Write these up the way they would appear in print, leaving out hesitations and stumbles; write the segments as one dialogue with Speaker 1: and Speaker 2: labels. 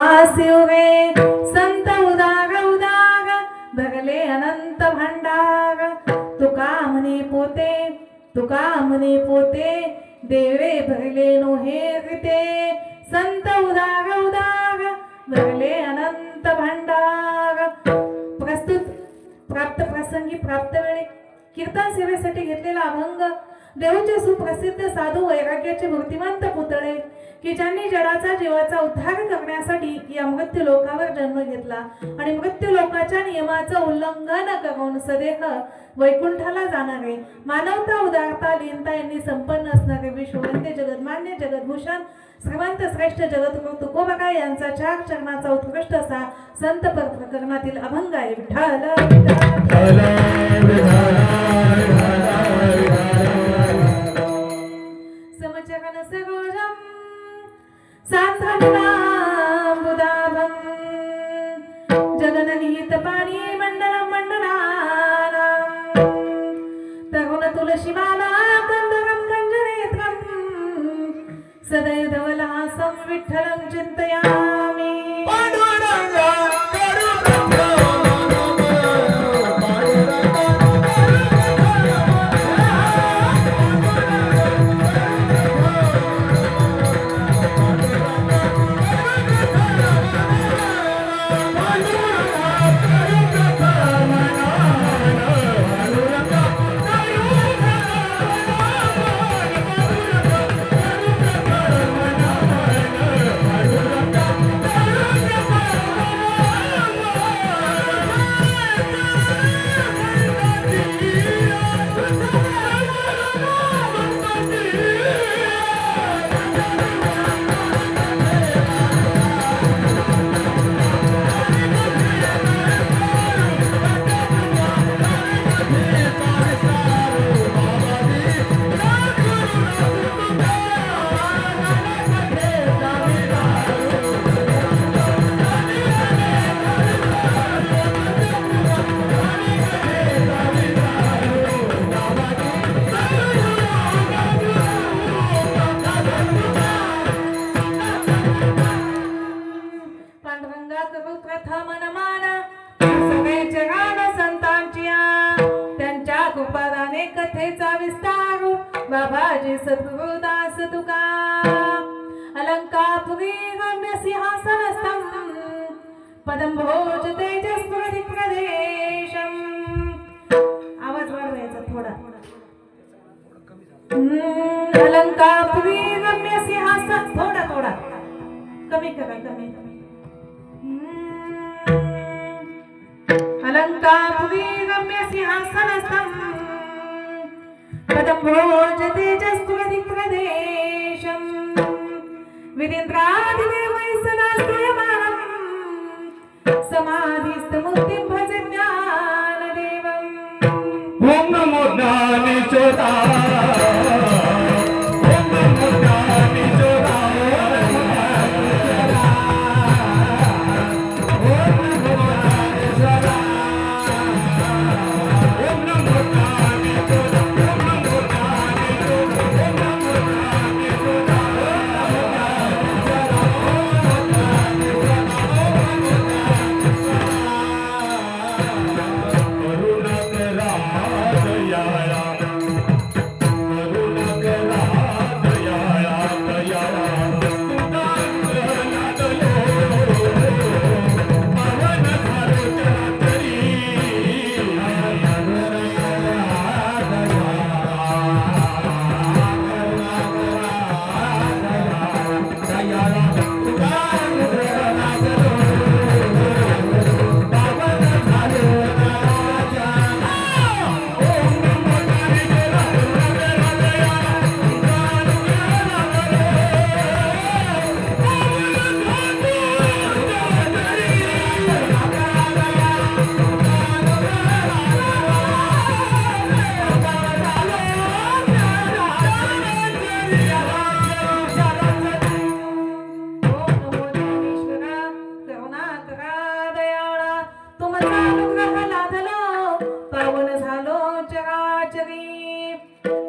Speaker 1: आसिवगे संत उदार उदार भरले अनंत भांडार तुका म्हणे पोते देवे भरले नोहे रिते संत उदार उदार भरले अनंत भांडार। प्रस्तुत प्राप्त प्रसंगी प्राप्त वेळी कीर्तन सेवेसाठी घेतलेला अभंग देवचे सुप्रसिद्ध साधू वैराग्याचे मूर्तिमंत पुतळे की ज्यांनी जडाचा जीवाचा उद्धार करण्यासाठी या मृत्यू लोकावर जन्म घेतला आणि मृत्यू लोकाच्या नियमाचं उल्लंघन करून सदेह वैकुंठाला जाणारे मानवता उदारता लीनता यांनी संपन्न असणारे विश्ववंते जगन्मान्य जगद्भूषण श्रीमंत श्रेष्ठ जगद्गुरु तुकोबा यांचा चार चरणाचा उत्कृष्ट असा संत प्रकरणातील अभंग आहे। विठ्ठल समचरण सरोजम साधनाबुदाभम जगननिहित पाणी मंडलम मंडलानां तरुण तुलसीमाला कंदरम कंजनेत्रम सदैवलहासं विठ्ठलं चिन्तयामि। कथेचा विस्तार बाबाजी सद्गुरुदास तुका अलंकापुरी रम्य सिंहासनस्थं पदं भोज तेजस्फुरति प्रदेशम। आवाज वाढवायचा थोडा। अलंकापुरी रम्य सिंहासन थोडा कमी करा कमी। अलंकापुरी रम्य सिंहासनस्थं पदं भोज तेजस्फुरति प्रदेशम विरेन्द्रादिदेवै सदा स्तूयमानं समाधिस्थमुक्तिं भजे ज्ञानदेवम्।
Speaker 2: ओम नमो ज्ञानेश्वराय ओम नमो ज्ञानेश्वराय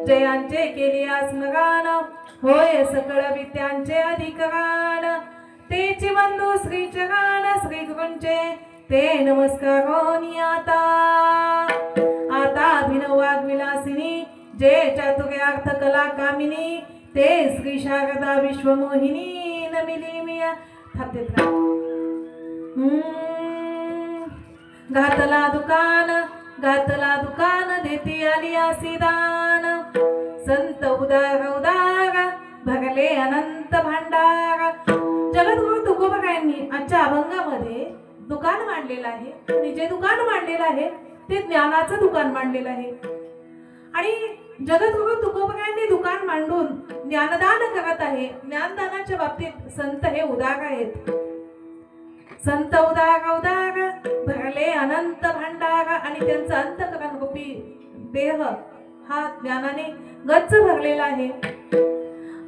Speaker 1: जयांचे केले स्मरण होय सकळ विद्यांचे अधिकरण ते तेची बंधू श्री चरण श्री गुरुंचे ते नमस्कारोनी आता अभिनव वाग्विलासिनी जे चातुर्यार्थ कला कामिनी ते श्री शारदा विश्वमोहिनी नमिली मिया थापतेत घातला दुकान देती आली आसीदान संत उदार उदार भरले अनंत भांडार. जगद्गुरु तुकोबारायांनी आजच्या अभंगामध्ये दुकान मांडलेलं आहे आणि जे दुकान मांडलेलं आहे ते ज्ञानाचं दुकान मांडलेलं आहे. आणि जगद्गुरु तुकोबारायांनी दुकान मांडून ज्ञानदान करत आहे. ज्ञानदानाच्या बाबतीत संत हे उदार आहेत. संत उदार उदार भरले अनंत भांडार आणि त्यांचा अंतःकरण रूपी देह हा ज्ञानाने गच्च भरलेला आहे.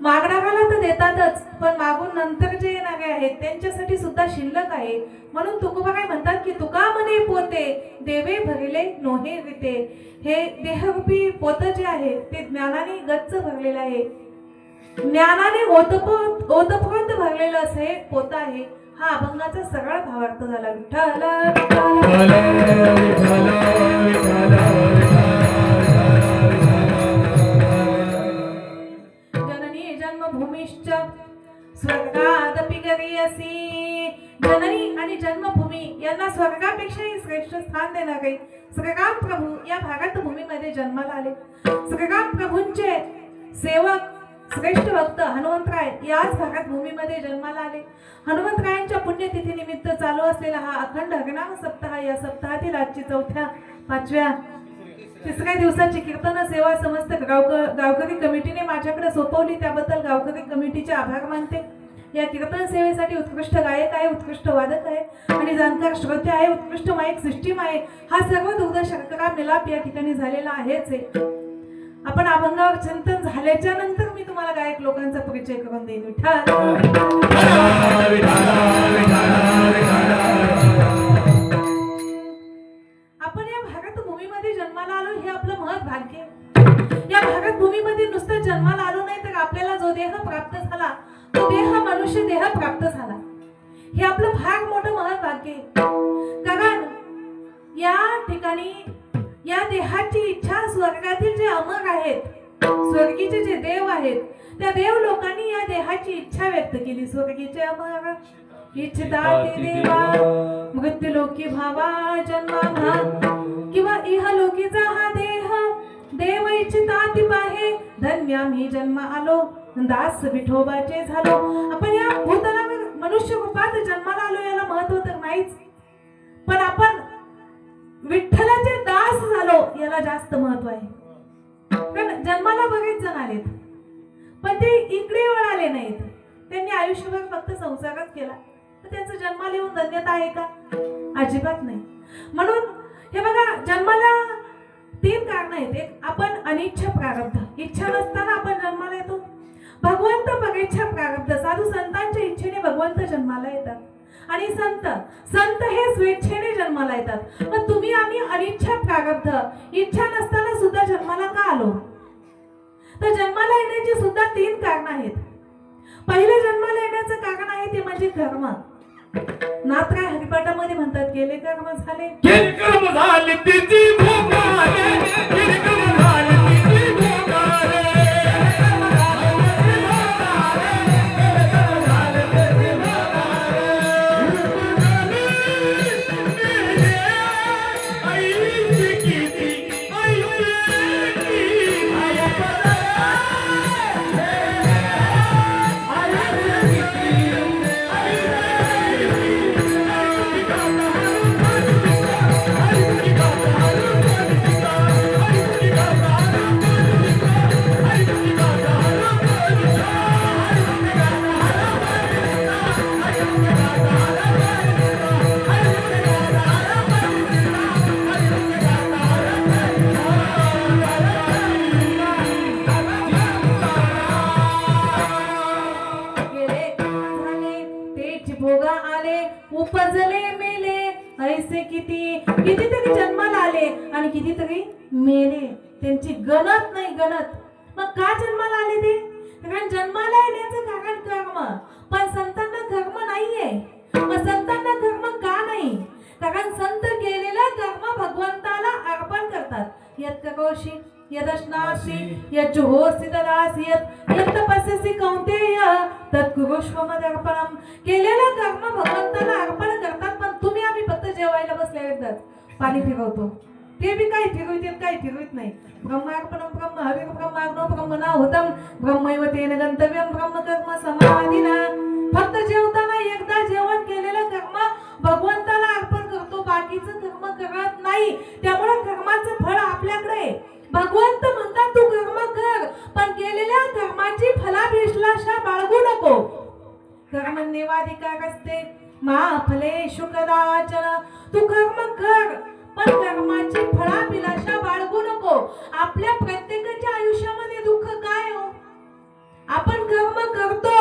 Speaker 1: मागणाऱ्याला तर देतातच, पण मागून नंतर जे येणारे आहेत त्यांच्यासाठी सुद्धा शिल्लक आहे. म्हणून तुकोबाराय म्हणतात की तुका मने पोते देवे भरले नोहे रीते. हे देहरूपी पोत जे आहे ते ज्ञानाने गच्च भरलेलं आहे. ज्ञानाने ओतप्रोत भरलेलं असं हे पोत आहे. हा अभंगाचा सरळ भावार्थ झाला. विठ्ठल जननी जन्मभूमीश्च स्वर्गादपि गरीयसी. जननी आणि जन्मभूमी यांना स्वर्गापेक्षाही श्रेष्ठ स्थान देणारे श्रीराम प्रभू या भारत भूमीमध्ये जन्माला आले. श्रीराम प्रभूंचे सेवक श्रेष्ठ भक्त हनुमंतराय याच भारत भूमीमध्ये जन्माला आले. हनुमंतरायांच्या पुण्यतिथी निमित्त चालू असलेला हा अखंड हरिनाम सप्ताह, या सप्ताहातील आजची तिसऱ्या दिवसाची कीर्तन सेवा समस्त गावकरी कमिटीने माझ्याकडे सोपवली. त्याबद्दल गावकरी कमिटीचे आभार मानते. या कीर्तन सेवेसाठी उत्कृष्ट गायक आहे, उत्कृष्ट वादक आहे आणि जाणकार श्रोते आहे, उत्कृष्ट माईक सिस्टीम आहे. हा सर्व दुग्ध शर्करा मिलाप या ठिकाणी झालेला आहेच आहे. आपण अभंगावर चिंतन झाल्याच्या नंतर मी तुम्हाला गायक लोकांचा परिचय करून देईन. आपण या भारत भूमीमध्ये जन्माला आलो हे आपलं महत् भाग्य. या भारत भूमीमध्ये नुसतं जन्माला आलो नाही तर आपल्याला जो देह प्राप्त झाला तो देह मनुष्य देह प्राप्त झाला. हे आपलं फार मोठं महत् भाग्य. कारण या ठिकाणी या देहाची इच्छा स्वर्गातील जे अमर आहेत, स्वर्गीचे जे देव आहेत, त्या देव लोकांनी या देहाची इच्छा व्यक्त केली. स्वर्गीचे अमर इच्छिताती देवा मृत्युलोकी भावा जन्मा किंवा इहलोकीचा हा देह देव इच्छिताती पाहे. धन्य आम्ही जन्म आलो दास विठोबाचे झालो. आपण या भूतलावर मनुष्य रूपात जन्माला आलो याला महत्व तर नाहीच, पण आपण विठ्ठलाचे दास झालो याला जास्त महत्व आहे. कारण जन्माला बरेच जण आलेत पण ते इकडे वळाले नाहीत. त्यांनी आयुष्यभर फक्त संसारच केला, तर त्यांचं जन्माला येऊन धन्यता आहे का? अजिबात नाही. म्हणून हे बघा, जन्माला 3 कारण आहेत. एक आपण अनिच्छा प्रारब्ध, इच्छा नसताना आपण जन्माला येतो. भगवंत परेच्छा प्रारब्ध, साधू संतांच्या इच्छेने भगवंत जन्माला येतात. आणि संत हे स्वेच्छेने जन्माला येतात. पण तुम्ही आम्ही अनिच्छा प्रारब्ध, इच्छा नसताना सुद्धा जन्माला का आलो? तर जन्माला येण्याची सुद्धा 3 कारण आहेत. पहिले जन्माला येण्याचं कारण आहे ते म्हणजे कर्म. नाथराय हरिपाठामध्ये म्हणतात केले कर्म झाले,
Speaker 2: केले कर्म झाले तिची भोगाले, केले कर्म झाले तिची भोगाले.
Speaker 1: उपजले मेले ऐसे कितीतरी जन्माला आले आणि कितीतरी मेले. त्यांची गणत नाही गणत. मग का जन्माला आले ते? कारण जन्माला येण्याचं कारण कर्म. पण संतांना कर्म नाहीये. मग संतांना कर्म का नाही? कारण संत केलेलं कर्म भगवंताला अर्पण करतात. यत् करोषि यदश्नासि यज्जुहोसि तदासि यत् तपस्यसि कौन्तेय तत् कुरुष्व मदर्पणम्. केलेलं कर्म भगवंताला अर्पण करतात. पण तुम्ही आम्ही फक्त जेवायला बसल्यावरच पाणी फिरवतो. ते बी काही फिरवित काही फिरवित नाही. ब्रह्मार्पणम ब्रह्म हविर् ब्रह्माग्नो ब्रह्मणाहुतम ब्रह्मैव तेन गंतव्यम ब्रह्मकर्म समाधिना. फक्त जेवताना एकदा जेवण केलेलं कर्म भगवंताला अर्पण करतो, बाकीचं कर्म करत नाही. त्यामुळे कर्माचं फळ आपल्याकडे आहे. भगवंत म्हणतात तू कर्म कर, पण केलेल्या कर्माची फलाभिलाषा बाळगू नको. कर्मण्येवाधिकारस्ते मा फलेषु कदाचन. तू कर्म कर, पण कर्माची फळाभिलाषा बाळगू नको. आपल्या प्रत्येकाच्या आयुष्यामध्ये दुःख काय हो? आपण कर्म करतो,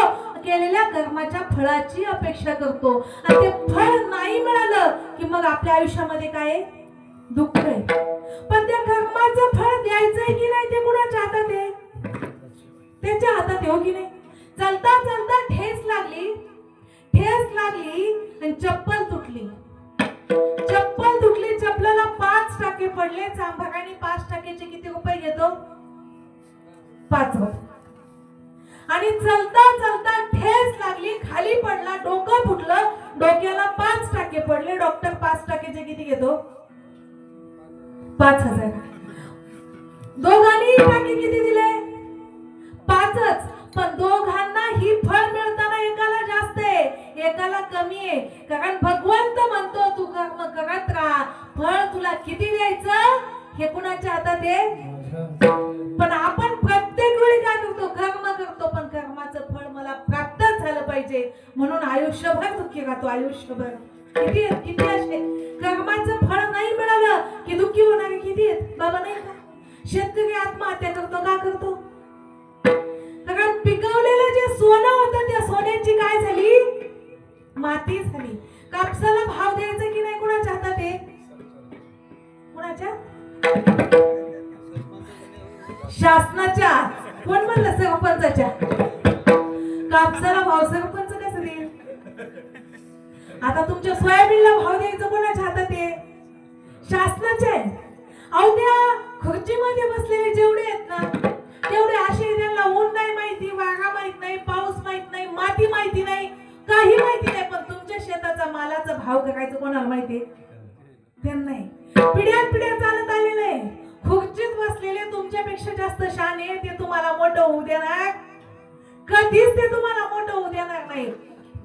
Speaker 1: केलेल्या कर्माच्या फळाची अपेक्षा करतो, आणि ते फळ नाही मिळालं की मग आपल्या आयुष्यामध्ये काय आहे? दुःख आहे. पण त्या कर्माचं फळ द्यायचंय की नाही ते कुणाच्या हातात आहे? त्याच्या हातात आहे, हो की नाही? चलता चलता ठेस लागली आणि चप्पल तुटली. चप्पलाला 5 टाके पडले. चांभाराने 5 टाकेचे किती रुपये घेतो? 5 रुपये. आणि चलता चलता ठेस लागली, खाली पडला, डोकं फुटलं, डोक्याला 5 टाके पडले. डॉक्टर 5 टाकेचे किती घेतो? 5,000. दोघांनी टाके किती दिले? 5च. पण दोघांना ही फळ मिळताना एकाला जास्त आहे, एकाला कमी आहे. कारण भगवंत म्हणतो तू कर्म करत राहा, फळ तुला किती द्यायचं हे कुणाच्या हातात आहे? पण आपण प्रत्येक वेळी काय करतो? कर्म करतो, पण कर्माचं फळ मला प्राप्त झालं पाहिजे म्हणून आयुष्यभर दुःखी राहतो. आयुष्यभर किती असे कर्माचं फळ नाही मिळालं की दुःखी होणारे किती आहेत बाबा, नाही का? शेतकरी आत्महत्या करतो, का करतो? कारण पिकवलेलं जे सोनं होतं त्या सोन्याची काय झाली? माती झाली. कापसाला भाव द्यायचा की नाही कुणाच्या हातात आहे? कुणाच्या? शासनाच्या. कोण म्हणलं? सरपंचाच्या. कापसाला भाव सरपंच कसं देईल? आता तुमच्या सोयाबीनला भाव द्यायचं कोणाच्या हातात आहे? शासनाच्या आहे. अहो त्या खुर्चीमध्ये बसलेले जेवढे आहेत ना तेवढे असे, त्यांना ऊन नाही माहिती, वारा माहित नाही, पाऊस माहित नाही, माती माहिती नाही, काही माहिती नाही. पण तुमच्या शेताचा मालाचा भाव करायचं कोणाला माहिती? त्यांना नाही. पिढ्या चालत आलेलं आहे. खुर्चीत बसलेले तुमच्यापेक्षा जास्त शान आहे. ते तुम्हाला मोठं होऊ देणार कधीच, ते तुम्हाला मोठं होऊ देणार नाही.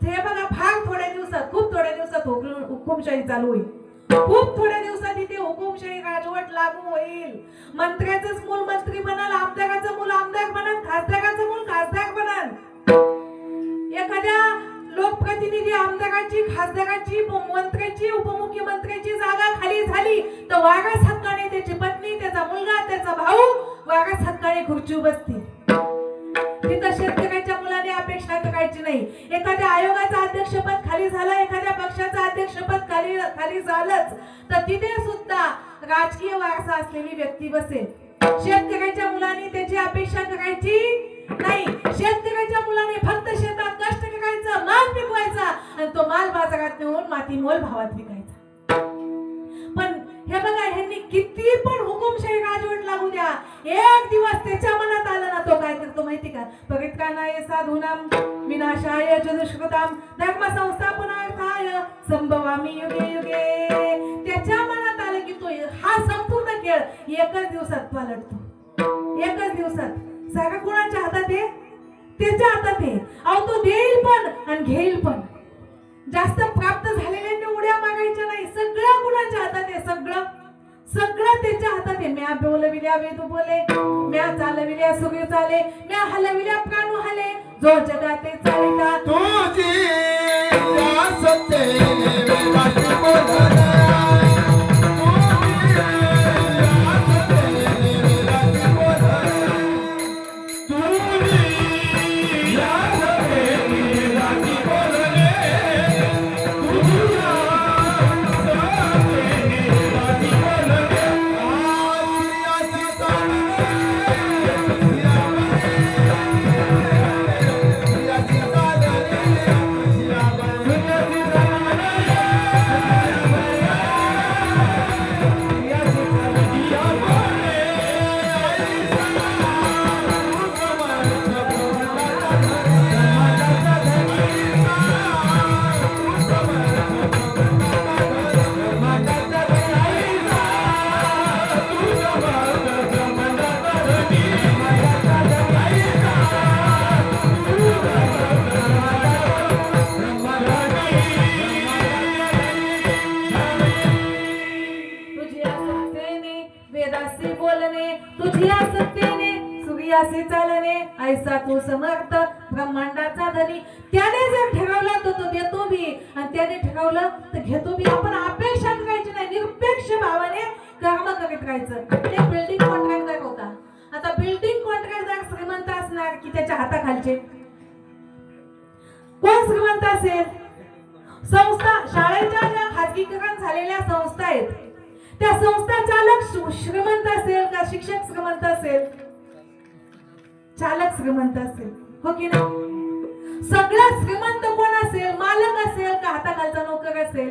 Speaker 1: हे बघा, फार थोड्या दिवसात, खूप थोड्या दिवसात हुकुमशाही चालू होईल. खूप थोड्या दिवसात इथे हुकुमशाही राजवट लागू होईल. मंत्र्याचंच मूल मंत्री बनाल, आमदाराचं मूल आमदार बनाल, खासदाराचं मूल खासदार बनाल. एखाद्या लोकप्रतिनिधी आमदाराची, खासदाराची, मंत्र्याची, उपमुख्यमंत्र्याची जागा खाली झाली तर वारस हक्काने त्याची पत्नी, त्याचा मुलगा, त्याचा भाऊ वारस हक्काने खुर्चीवर बसतील. तिथं शेतकऱ्याच्या मुलाने अपेक्षा करायची नाही. एखाद्या आयोगाचं अध्यक्षपद खाली झालं, एखाद्या पक्षाचं अध्यक्षपद खाली झालंच तर तिथे सुद्धा राजकीय वारसा असलेली व्यक्ती बसेल. शेतकऱ्याच्या मुलाने त्याची अपेक्षा करायची नाही. शेतकऱ्याच्या मुलाने फक्त शेतात कष्ट करायचं, माल पिकवायचा आणि तो माल बाजारात नेऊन माती मोल भावात विकायचा. पण हे बघा, ह्यांनी किती पण हुकुमशाही राजवट लागू द्या, एक दिवस त्याच्या मनात आलं ना तो काय करतो माहिती का? परित्राणाय साधूनां विनाशाय च दुष्कृतां धर्म संस्थापनार्थाय संभवामि युगे युगे. त्याच्या मनात आलं की तो हा संपूर्ण खेळ एकच दिवसात पालटतो. एकच दिवसात. सगळं कोणाच्या हातात आहे? त्याच्या हातात आहे. अहो तो देईल पण आणि घेईल पण. जास्त प्राप्त झालेल्यांनी उड्या मागायच्या नाही. सगळं कुणाच्या हातात आहे? सगळं त्याच्या हातात आहे. म्या बोलविल्या वेदू बोले, म्या चालविल्या सुगी चाले, म्या हलविल्या प्राणू हले, जो जगाते चालिता
Speaker 2: तुझी या सत्तेने वेदाची बोलना.
Speaker 1: तयासी चालणे ऐसा तू समर्थ ब्रह्मांडाचा धनी. त्याने जर ठरवलं तर तो देतो बी आणि त्याने ठरवलं तर घेतो बी. आपण अपेक्षा करायची नाही, निरपेक्ष भावाने कर्म करीत राहायचं. ते बिल्डिंग कॉन्ट्रॅक्टर होता. आता बिल्डिंग कॉन्ट्रॅक्टर श्रीमंत असणार की त्याच्या हाताखालचे कोण श्रीमंत असेल? संस्था, शाळेच्या ज्या खाजगीकरण झालेल्या संस्था आहेत त्या संस्था चालक श्रीमंत असेल का शिक्षक श्रीमंत असेल? चालक श्रीमंत असेल, हो की नाही? सगळ्यात श्रीमंत कोण असेल? मालक असेल का हाताखालचा नोकर असेल?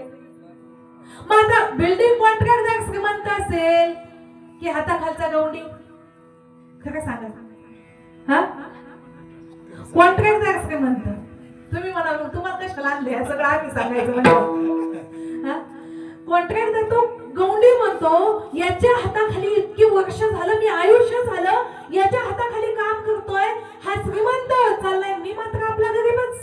Speaker 1: मग आता बिल्डिंग कॉन्ट्रॅक्टर श्रीमंत असेल की हाताखालचा गवंडी? खरं सांगा. हा, कॉन्ट्रॅक्टर श्रीमंत. तुम्ही म्हणाल तुम्हाला कशाला आणले हे सगळं आम्ही सांगायचं म्हणजे. कॉन्ट्रॅक्टर तो गवंडी म्हणतो, याच्या हाताखाली इतकी वर्ष झालं, मी आयुष्य झालं याच्या हाताखाली काम करतोय, हा श्रीमंत चाललाय, मी मात्र आपला गरीबच.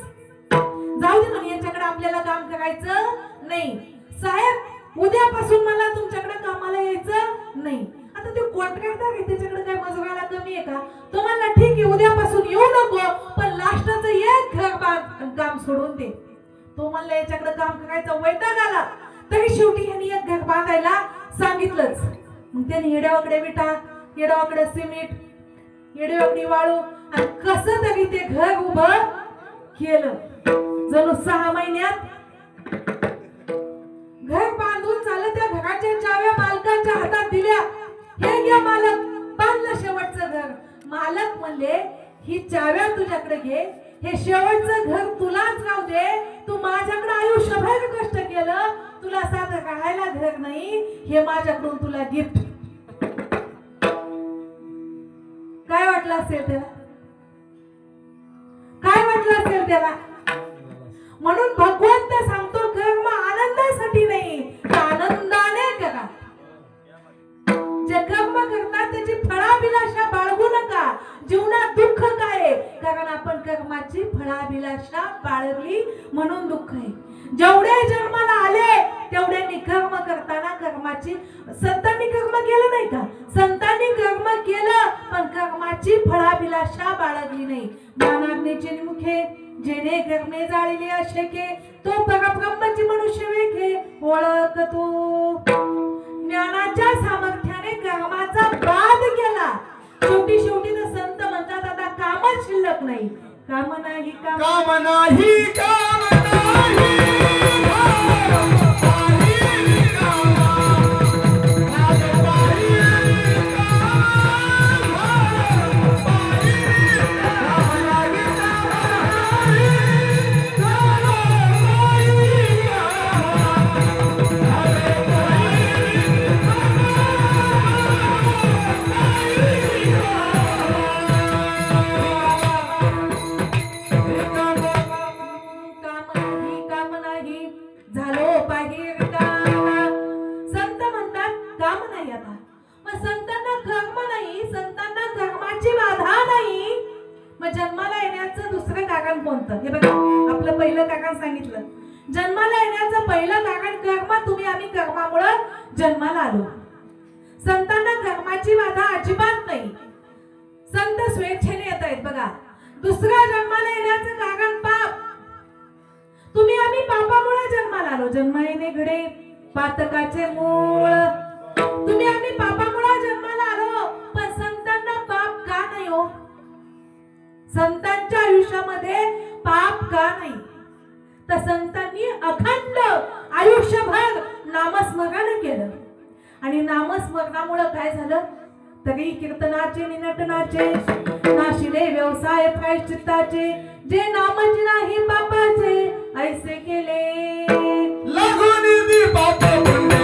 Speaker 1: जाऊ दे ना, याच्याकडे आपल्याला काम करायचं नाही. साहेब उद्यापासून मला तुमच्याकडे कामाला यायचं नाही. आता ते कॉन्ट्रॅक्टर आहे, त्याच्याकडे काय मजुराला कमी आहे का? तो म्हणला ठीक आहे उद्यापासून येऊ नको, पण लास्टचं एक घर काम सोडून दे. तो म्हणला याच्याकडे काम करायचं वैताग आला, तरी शेवटी ह्यांनी एक घर बांधायला सांगितलंच. मग त्यांनी येड्यावाकडे विटा, येड्यावाकडे सिमेंट, येड्यावाकडे वाळू आणि कसं तरी ते घर उभं केलं. जणू 6 महिन्यात घर बांधून झालं. त्या घराच्या चाव्या मालकाच्या हातात दिल्या, हे घ्या मालक, बांधलं शेवटचं घर. मालक म्हणले ही चाव्या तुझ्याकडे घे, हे शेवटचं घर तुलाच राहू दे, तू माझ्याकडे आयुष्यभर कष्ट केलं, तुला साधं राहायला घर नाही, हे माझ्याकडून तुला गिफ्ट. काय वाटलं असेल त्याला? काय वाटलं असेल त्याला? म्हणून भगवंत सांगतो कर्म आनंदासाठी नाही, आनंदाने करा. जे कर्म करतात त्याची फळाभिलाषा बाळगू नका. जीवनात दुःख काय? कारण आपण कर्माची फळाभिलाषा बाळगली म्हणून दुःख आहे. जेवढे जन्माला आले तेवढ्यांनी कर्म करताना कर्माची, संतांनी कर्म केलं नाही का? संतांनी कर्म केलं पण कर्माची फळाभिलाषा बाळगली नाही. ज्ञानाग्नीचे मुखे जेणे कर्मे जाळिले अशेके, तो परब्रह्मची मनुष्य वेखे ओळख तू. ज्ञानाच्या सामर्थ्याने कर्माचा बाध केला. शेवटी तर संत म्हणतात आता कामच शिल्लक नाही. काम नाही, काम
Speaker 2: नाही, काम नाही.
Speaker 1: जन्माला येण्याचं दुसरं कारण कोणतं? हे बघा, आपलं पहिलं कारण सांगितलं. जन्माला येण्याचं पहिलं कारण कर्म. तुम्ही आम्ही कर्मामुळे जन्माला आलो. संतांना कर्माची बाधा अजिबात नाही. संत स्वेच्छेने येत आहेत. बघा, दुसऱ्या जन्माला येण्याचं कारण पाप. तुम्ही आम्ही पापामुळे जन्माला आलो. जन्म येणे घडे पातकाचे मूळ. तुम्ही आम्ही पापामुळे जन्माला आलो, पण संतांना पाप का नाही हो? संतांच्या आयुष्यामध्ये पाप का नाही? तर संतांनी अखंड आयुष्यभर नामस्मरण केलं आणि नामस्मरणामुळे काय झालं? तरी कीर्तनाचे निनटनाचे नाशिले व्यवसाय प्रायश्चित्ताचे, जे नामच नाही पापाचे ऐसे केले
Speaker 2: लागून दी पाप पुण्य.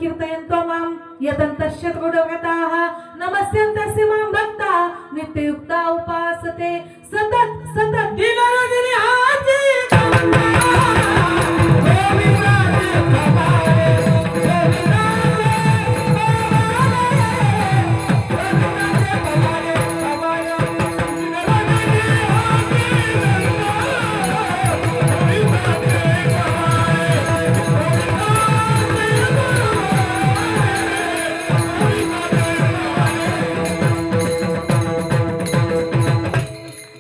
Speaker 1: संकीर्तयन्तो मां यतन्तस्य दृढव्रताः नमस्यन्तस्य मां भक्ता नित्ययुक्ता उपासते सतत सतत
Speaker 2: दिनरजनी हाती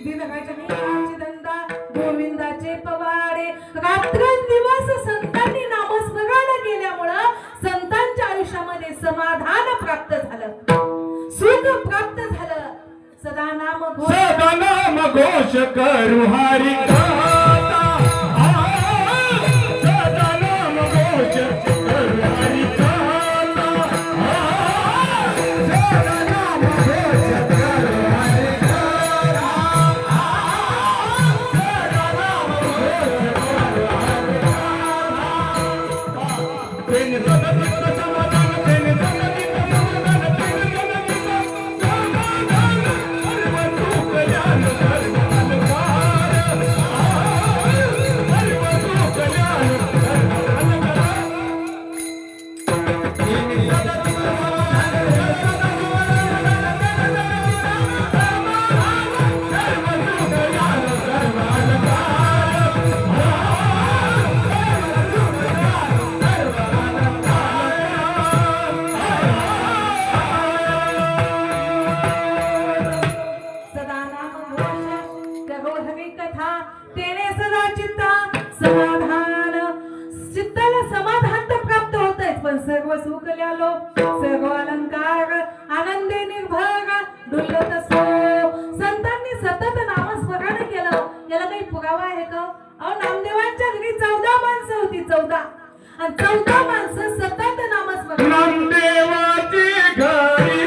Speaker 1: दिनराजनीचे धंदा गोविंदाचे पवाडे रात्रंदिवस संतांनी नामस्मरण केल्यामुळं संतांच्या आयुष्यामध्ये समाधान प्राप्त झालं सुख प्राप्त झालं सदा नाम घोष
Speaker 2: सदा नाम घोष करू हरी गाता सदा नाम घोष करू हरी गाता सदा नाम घोष करू हरी गाता सदा नाम घोष करू हरी गाता तेने सदा चित्त समाधान तेने सदा चित्त समाधान तेने सदा चित्त समाधान सर्व सुख ज्ञान सर्व अलंकार सर्व सुख ज्ञान सर्व अलंकार तेने सदा चित्त समाधान सदा समाधान सर्व सुख ज्ञान सर्व
Speaker 1: सदा नाम घोष करो हरी कथा तेने सदा चित्ता समाधान चित्ताला समाधान तर प्राप्त होतंय पण सर्व सुख ल्यालो सर्व अलंकार आनंदे निर्भर डुलत असो संतांनी सतत नामस्मरण केलं याला काही पुरावा आहे का अहो नामदेवांच्या घरी 14 माणसं होती 14 आणि 14 माणसं सतत नामस्मरण
Speaker 2: नामदेवाची घरी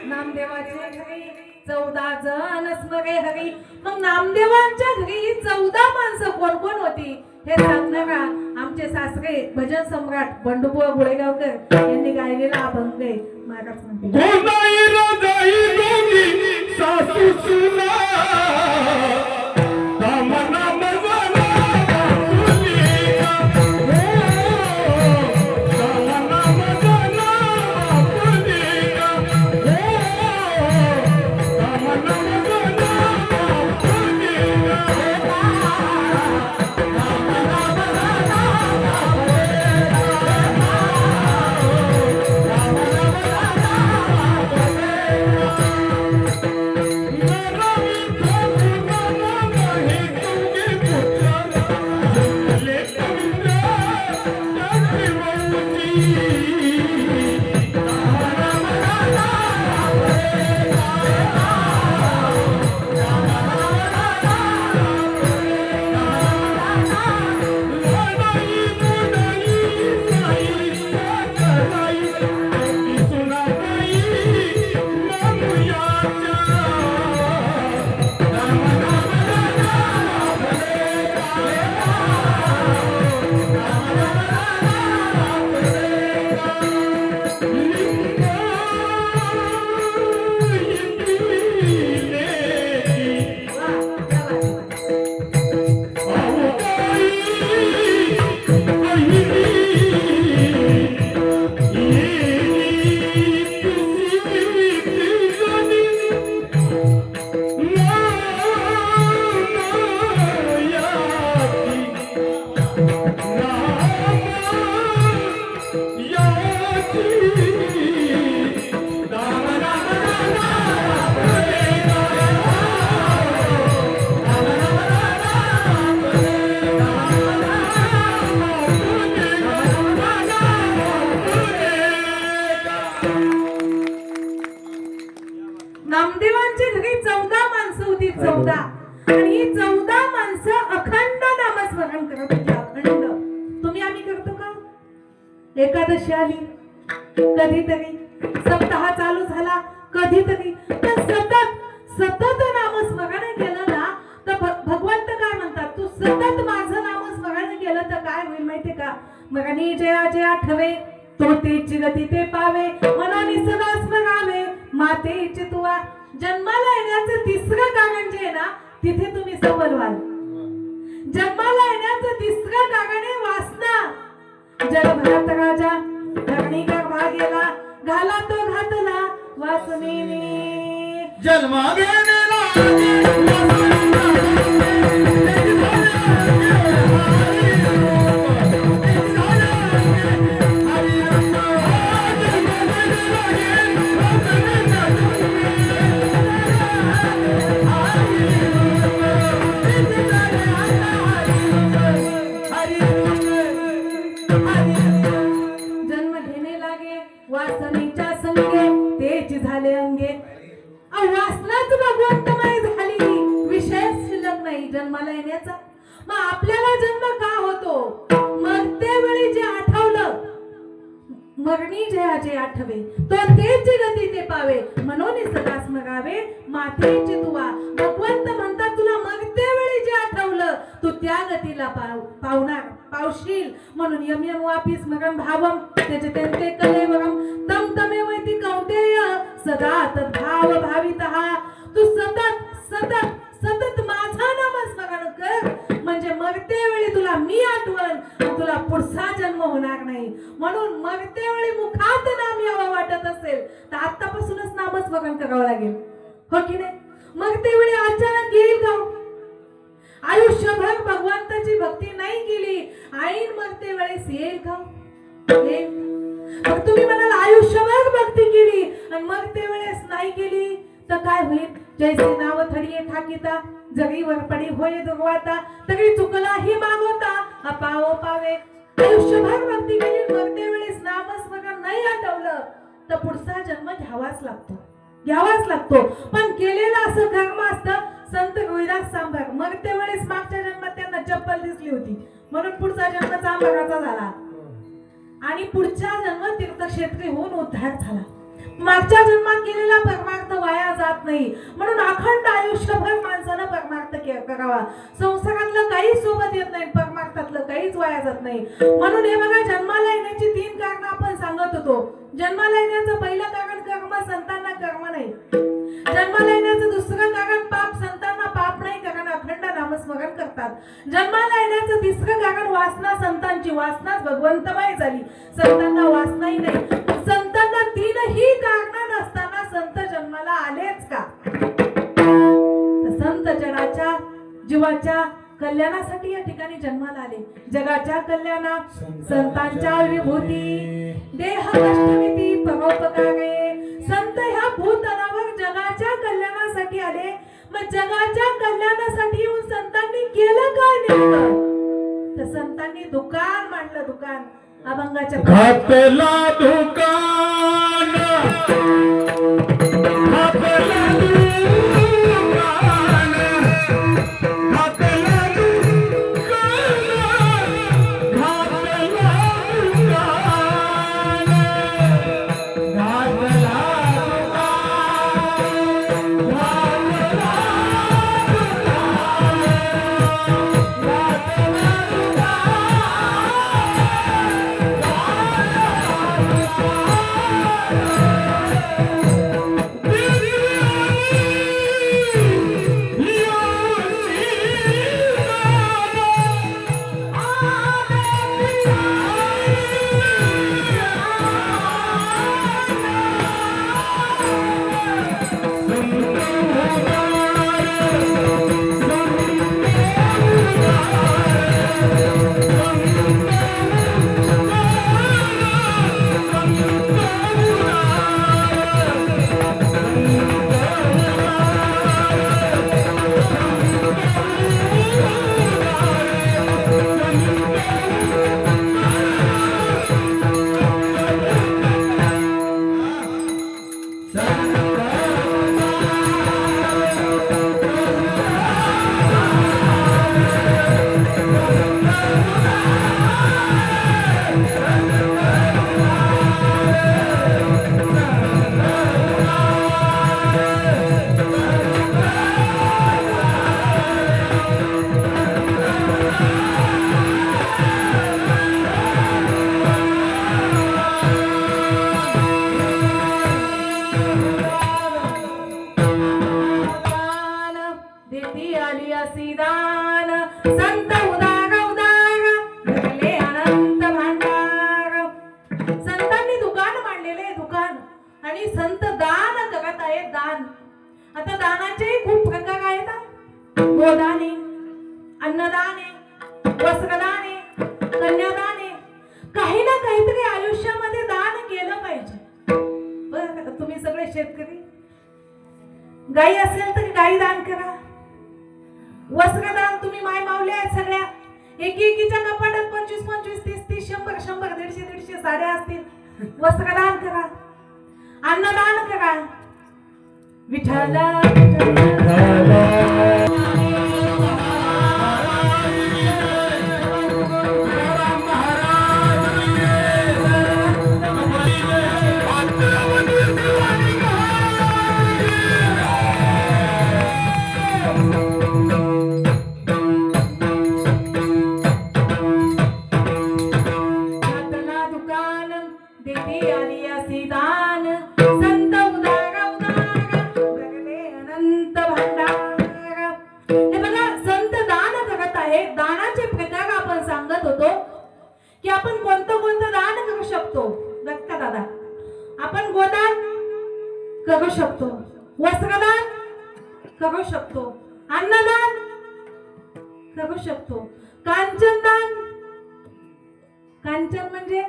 Speaker 1: नामदेवाच्या घरी 14 जण स्मरे हरी मग नामदेवांच्या घरी 14 माणसं कोण कोण होती हे सांगणारा आमचे सासरे भजन सम्राट बंडूबुवा गुळेगावकर यांनी गायलेला अभंग आहे महाराज म्हणते
Speaker 2: गोदाई राजाई दोघी सासू सुना राम नाम जना बापुलिका राम नाम जना बापुलिका राम नाम जना
Speaker 1: 14 आणि ही 14 माणसं अखंड नामस्मरण करत होती. अखंड. तुम्ही आम्ही करतो का? एकादशी आली कधीतरी, सप्ताह चालू झाला कधीतरी, पण सतत नामस्मरण केलं ना तर भगवंत काय म्हणतात, तू सतत माझं नामस्मरण केलं तर काय होईल माहितीये का? मगनी जया जया ठवे तो तेची गती ते पावे, मनाने सदा स्मरावे मातेची तुवा. जन्माला येण्याचं तिसरं कारण जे आहे ना तिथे तुम्ही सफल व्हाल. जन्माला येण्याचं तिसरं कारण आहे वासना. जगभरात राजा धरणी गर्भा गेला, घाला तो घातला वासनेने.
Speaker 2: जन्मा गेलेला
Speaker 1: जन्म घेणे लागे वासनेच्या संगे तेच झाले अंगे. वासनाच भगवंतमय झाली, विषय शिल्लक नाही जन्माला येण्याचा. मग आपल्याला जन्म का होतो? मग ते वेळी जे आठवलं, मरणी जयाचे आठवे तो तेच गती ते पावे, म्हणून सदा स्मरावे मातेची तुवा. भगवंत म्हणतात तुला मरते वेळी जे आठवलं तू त्या गतीला पावशील. म्हणून यम यम वापी स्मरण भावम त्याचे ते कलेवरम तम तमे वैती कौंतेय सदा तद्भाव भावितः. तू सतत सतत सतत माझा नामस्मरण कर, म्हणजे मरते वेळी तुला मी आठवण, तुला पुढचा जन्म होणार नाही. म्हणून मरते वेळी मुखात नाम यावं वाटत असेल तर आतापासूनच नामस्मरण करावं लागेल, हो की नाही? मरते वेळी अचानक येईल का? आयुष्यभर भगवंताची भक्ती नाही केली, ऐन मरते वेळेस येईल का? येईल. मग तुम्ही म्हणाल आयुष्यभर भक्ती केली आणि मरते वेळेस नाही केली तर काय होईल? जैसे नाव थडिये ठाकिता जगी वर पडी होय दुर्वाता, तरी चुकलाही मागोता अपावो पावे. आयुष्यभर भक्ती केली, मरते वेळेस नामस्मरण नाही आठवलं तर पुढचा जन्म घ्यावाच लागतो. पण केलेलं असं कर्म असतं. संत रोहिदास सांभार मरते वेळेस मागच्या जन्मात त्यांना चप्पल दिसली होती म्हणून पुढचा जन्म चांभाराचा झाला आणि पुढचा जन्म तीर्थक्षेत्री होऊन उद्धार झाला. मागच्या जन्मात केलेला परमार्थ वाया जात नाही, म्हणून अखंड आयुष्यभर माणसानं परमार्थ करावा. संसारातलं काही सोबत येत नाही, परमार्थातलं काहीच वाया जात नाही. म्हणून हे बघा, जन्माला येण्याची 3 कारण आपण सांगत होतो. जन्माला येण्याचं पहिलं कारण कर्म, संतांना कर्म नाही. जन्माला येण्याचं दुसरं कारण पाप, संतांना पाप नाही, कारण अखंड नामस्मरण करतात. जन्माला येण्याचं तिसरं कारण वासना, संतांची वासना भगवंतमय झाली, संतांना वासनाही नाही. संतांना 3ही कारण नसताना संत जन्माला आलेच का? संत जनाच्या जीवाच्या कल्याणासाठी या ठिकाणी जन्माला आले. जगाच्या कल्याणा संतांच्या विभूती देह कष्टमिती परोपकारे. संत ह्या भूतलावर जगाच्या कल्याणासाठी आले. मग जगाच्या कल्याणासाठी येऊन संतांनी केलं काय नेमकं? तर संतांनी दुकान मांडलं. दुकान अभंगाच्या
Speaker 2: घातला दुकान, घातला दुकान, घातला दुकान, घातला दुकान, घातला दुकान,
Speaker 1: दान आणि संत दान करत आहेत दान. आता दानाचे खूप प्रकार आहेत हा. गोदान आहे, अन्नदान आहे, वस्त्रदान आहे, कन्यादान आहे. काही ना काहीतरी आयुष्यामध्ये दान केलं पाहिजे. बरं, तुम्ही सगळे शेतकरी, गाई असेल तर गाई दान करा. वस्त्रदान, तुम्ही माय मावल्या आहेत सगळ्या, एकीच्या कपाटात 25 25 30 30 100 100 150 150 साड्या असतील. वस्त्रदान करा, अन्नदान करा. विठ्ठल देती आली असी दान, संत उदार उदार जगले अनंत भंडार. हे बघा, संत दान करत आहे. दानाचे प्रकार आपण सांगत होतो की आपण कोणतं कोणतं दान करू शकतो. बघा दादा, आपण गोदान करू शकतो, वस्त्रदान करू शकतो, अन्नदान करू शकतो, कांचनदान. कांचन म्हणजे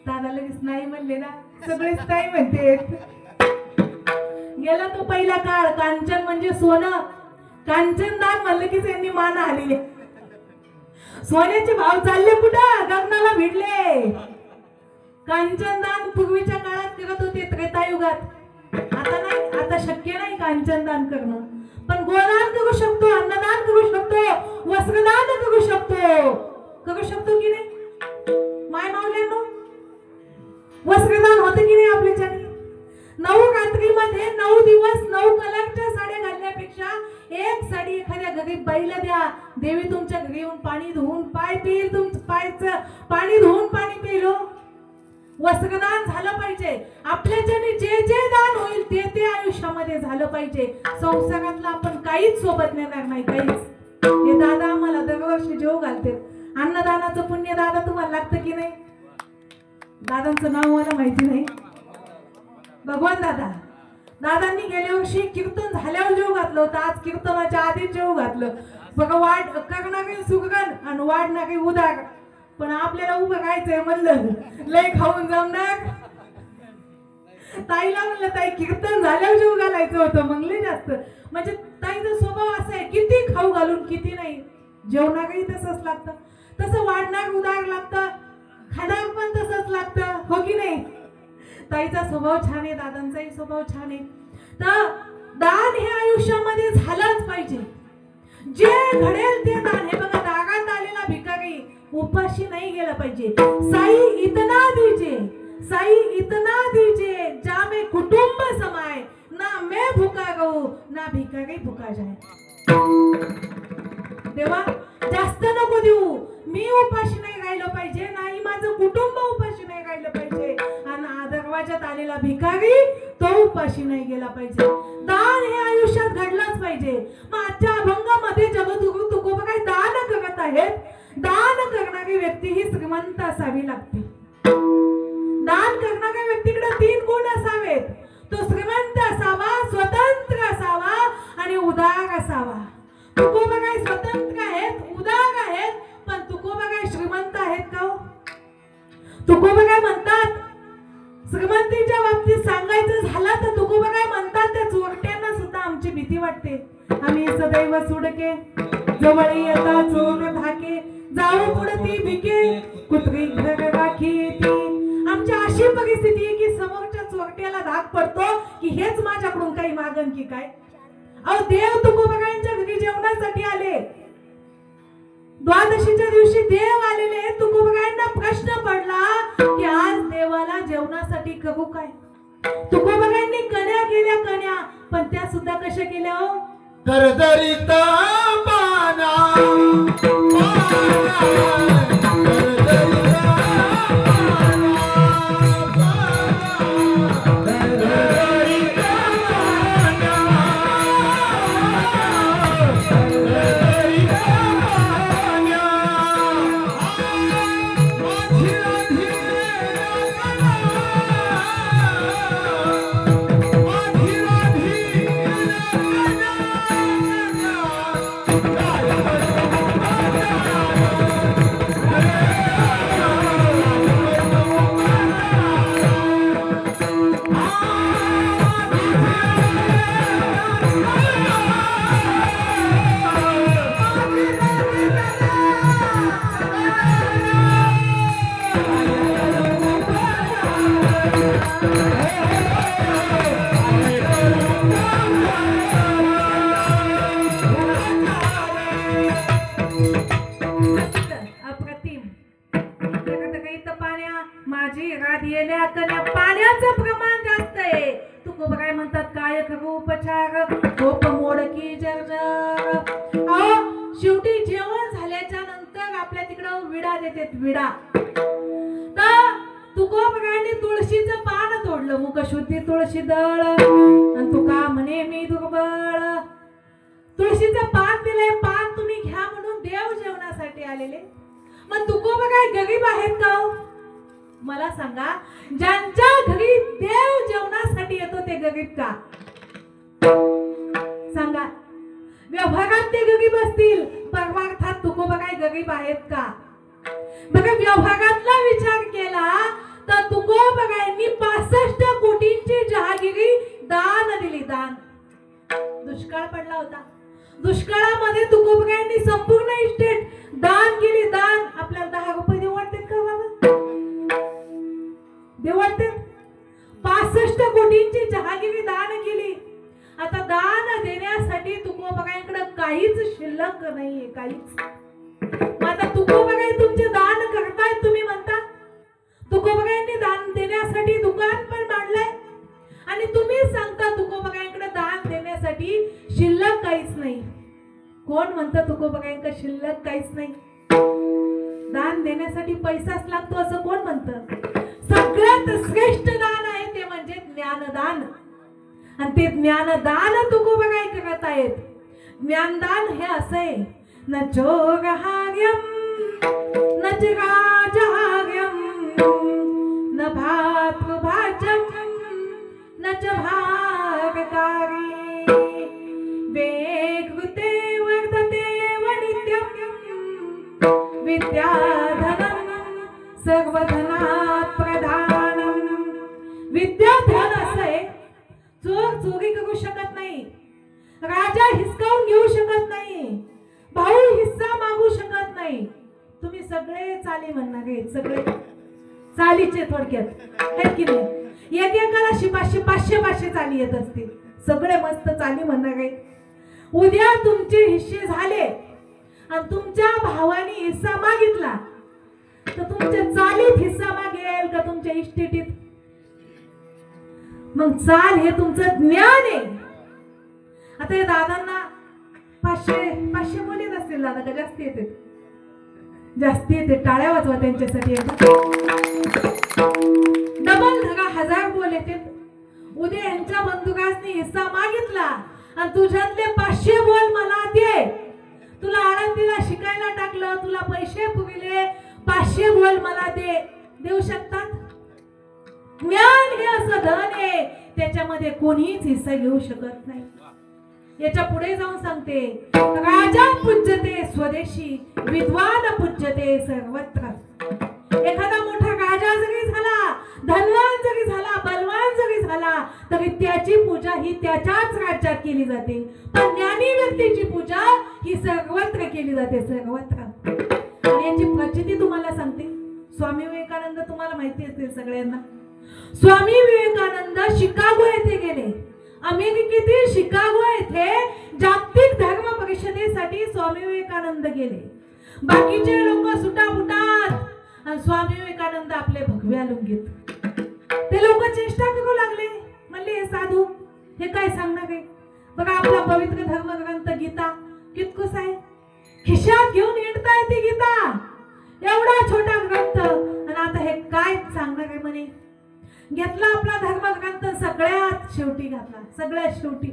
Speaker 1: दादा लगेच नाही म्हणले ना, सगळेच नाही म्हणते. गेला तो पहिला काळ. कांचन म्हणजे सोनं. कांचनदान म्हणलं की त्यांनी मान आली. सोन्याचे भाव चालले कुठं, गगनाला भिडले. कांचनदान पूर्वीच्या काळात करत होते, त्रेतायुगात. आता नाही, आता शक्य नाही कांचनदान करणं. पण गोदान करू शकतो, अन्नदान करू शकतो, वस्त्रदान करू शकतो की नाही माय मावल्यांनो? वस्त्रदान होते की नाही आपल्याच्याने? 9 रात्रीमध्ये 9 दिवस 9 कलरच्या साड्या घालण्यापेक्षा एक साडी एखाद्या गरीब बाईला द्या. देवी तुमच्या घरी येऊन पाणी धुवून पाय पिईल, तुमचं पायचं पाणी धुवून पाणी पिईल. वस्त्रदान झालं पाहिजे. आपल्याच्याने जे जे दान होईल ते ते आयुष्यामध्ये झालं पाहिजे. संसारातलं आपण काहीच सोबत नेणार नाही, काहीच. हे दादा आम्हाला दरवर्षी जेव घालते. अन्नदानाचं पुण्य दादा तुम्हाला लागतं की नाही? दादांचं नाव मला माहिती नाही. भगवान दादा, दादांनी गेल्या वर्षी कीर्तन झाल्यावर जेव घातलं होतं. आज कीर्तनाच्या आधीच जेव घातलं. बघा, वाढ करणारे सुगरण आणि वाढणारे उदार. पण आपल्याला उभं राहायचंय म्हणलं, लय खाऊन जमणार. ताईला म्हणलं, ताई कीर्तन झाल्यावर जेव घालायचं होतं. मग लय जास्त म्हणजे ताईचा स्वभाव असा आहे, किती खाऊ घालून किती नाही. जेवणारही तसंच लागतं, तसं वाढणार उदार लागतं, खाणार पण तसंच लागतं, हो की नाही? ताईचा स्वभाव छान आहे, दादांचाही स्वभाव छान आहे. तर दान हे आयुष्यामध्ये झालंच पाहिजे. जे घडेल ते दान. हे बघा, दारात आलेला भिकारी उपाशी नाही गेला पाहिजे. साई इतना दीजिए, साई इतना दीजिए, जा में कुटुंब समाए, ना मैं भूखा रहूं ना भिकारी भूखा जाए. देवा, जास्त नको देऊ. मी उपाशी नाही राहिलं पाहिजे, नाही माझं कुटुंब उपाशी नाही राहिलं पाहिजे, आणि दरवाजात आलेला भिकारी तो उपाशी नाही गेला पाहिजे. दान हे आयुष्यात घडलंच पाहिजे. मग आजच्या अभंगामध्ये जगद्गुरु तुकोबा काही दान करत आहेत. दान करणारी व्यक्ती ही श्रीमंत असावी लागते. दान करणाऱ्या व्यक्तीकडे 3 गुण असावेत. तो श्रीमंत असावा, स्वतंत्र असावा आणि उदार असावा. तुकोबा काय स्वतंत्र आहेत, उदार आहेत, पण तुकोबा काय श्रीमंत आहेत का हो? तुकोबा काय म्हणतात, श्रीमंतीच्या बाबतीत सांगायचं झालं तर तुकोबा काय म्हणतात, त्या चोरट्यांना सुद्धा आमची भीती वाटते. आम्ही सदैव सुडके, जवळ येता चोर धाके, जाऊ पुढती भिके, कुत्री घर राखी ती. आमची अशी परिस्थिती आहे की समोरच्या चोरट्याला धाक पडतो की हेच माझ्याकडून काही मागन की काय. अहो, देव तुकोबांच्या घरी जेवणासाठी आले. द्वादशीच्या दिवशी देव आलेले. तुकोबांना प्रश्न पडला की आज देवाला जेवणासाठी करू काय. तुकोबांनी कन्या केल्या, कन्या, पण त्या सुद्धा कशा केल्या हो?
Speaker 2: करदरिता पाना
Speaker 1: अप्रतिम. इथं पाण्या माझी रात येण्या कन्या पाण्याचं प्रमाण जास्त आहे. तू खूप काय म्हणतात काय करू उपचार झोप मोडकी जर्जर. अहो शेवटी जेवण झाल्याच्या नंतर आपल्या तिकडं विडा देतात विडा. तर तुकोबरायांनी तुळशीचं पान तोडलं मुख शुद्धी तुळशी दळ आणि तुका म्हणे मी दुर्बळ. तुळशीचं पान दिलंय पान तुम्ही घ्या म्हणून देव जेवणासाठी आलेले. मग तुकोबा काय गरीब आहेत का हो? मला सांगा ज्यांच्या घरी देव जेवणासाठी येतो ते गरीब का? सांगा. व्यवहारात ते गरीब असतील परमार्थात तुकोबा काय गरीब आहेत का? बघा व्यवहारातला विचार केला तर तुकोबांनी 65 कोटींची जहागिरी दान दिली. दान. दुष्काळ पडला होता. दुष्काळामध्ये तुकोबांनी संपूर्ण इस्टेट दान केली. दान. आपल्याला 10 रुपये देऊ वाटतात का बाबा? देऊ वाटतात? 65 कोटींची जहागिरी दान केली. आता दान देण्यासाठी तुकोबांकडे काहीच शिल्लक नाहीये. काहीच. आता तुकोबाई तुमचे दान करतायत तुम्ही म्हणता. तुकोबाईंनी दान देण्यासाठी दुकान पण बांधलंय आणि तुम्ही सांगता तुकोबाईंकडे दान देण्यासाठी शिल्लक काहीच नाही. कोण म्हणतं तुकोबाईंकडे शिल्लक काहीच नाही? दान देण्यासाठी पैसाच लागतो असं कोण म्हणतं? सगळ्यात श्रेष्ठ दान आहे ते म्हणजे ज्ञानदान. आणि ते ज्ञानदान तुकोबाई करत आहेत. ज्ञानदान हे असं आहे न चोरहार्यम न च राजहार्यम न भातृभाजम न च भागकारी वेगृते वर्धते वनित्यम विद्याधनम सर्वधनात् प्रधानम. विद्याधन असं आहे चोर चोरी करू शकत नाही. राजा हिसकावून घेऊ शकत नाही. भाऊ हिस्सा मागू शकत नाही. तुम्ही सगळे चाली म्हणणारे सगळे चालीचे थोडक्यात आहेत की नाही? एकेकाला 500 चाली येत असतील. सगळे मस्त चाली म्हणणारे. उद्या तुमचे हिस्से झाले आणि तुमच्या भावाने हिस्सा मागितला तर तुमच्या चालीत हिस्सा मागेल का तुमच्या इस्टेटीत? मग चाल हे तुमचं ज्ञान आहे. आता या दादांना 500 बोलीत असतील दादा का जास्ती येते? जास्ती येते. टाळ्या वाजवा त्यांच्यासाठी. डबल धगा 1000 बोल येते. उद्या यांच्या बंधुकासनी हिस्सा मागितला आणि तुझ्यातले 500 बोल मला दे. तुला आळंदीला शिकायला टाकलं तुला पैसे पुरले 500 बोल मला दे. देऊ शकतात? ज्ञान हे असं धन आहे त्याच्यामध्ये कोणीच हिस्सा घेऊ शकत नाही. याच्या पुढे जाऊन सांगते राजा पूज्यते स्वदेशी विद्वान पूज्यते सर्वत्र. एखादा मोठा राजा जरी झाला धनवान जरी झाला बलवान जरी झाला तरी त्याची पूजा ही त्याच्याच राज्यात केली जाते. पण ज्ञानी व्यक्तीची पूजा ही सर्वत्र केली जाते. सर्वत्र. आणि याची प्रचिती तुम्हाला सांगते. स्वामी विवेकानंद तुम्हाला माहिती असेल सगळ्यांना. स्वामी विवेकानंद शिकागो येथे गेले. अमेरिकेतील शिकागो येथे जागतिक धर्म परिषदेसाठी स्वामी विवेकानंद गेले. बाकीचे लोक सुटाफुटात आणि स्वामी विवेकानंद आपले भगव्या लुंगीत. ते लोक चेष्टा करू लागले. म्हणले हे साधू हे काय सांगणार आहे? बघा आपला पवित्र धर्मग्रंथ गीता कितकुस आहे. खिशात घेऊन हिंडताय ती गीता. एवढा छोटा ग्रंथ आणि आता हे काय सांगणार आहे म्हणे. घेतला आपला धर्मग्रंथ सगळ्यात शेवटी घातला. सगळ्यात शेवटी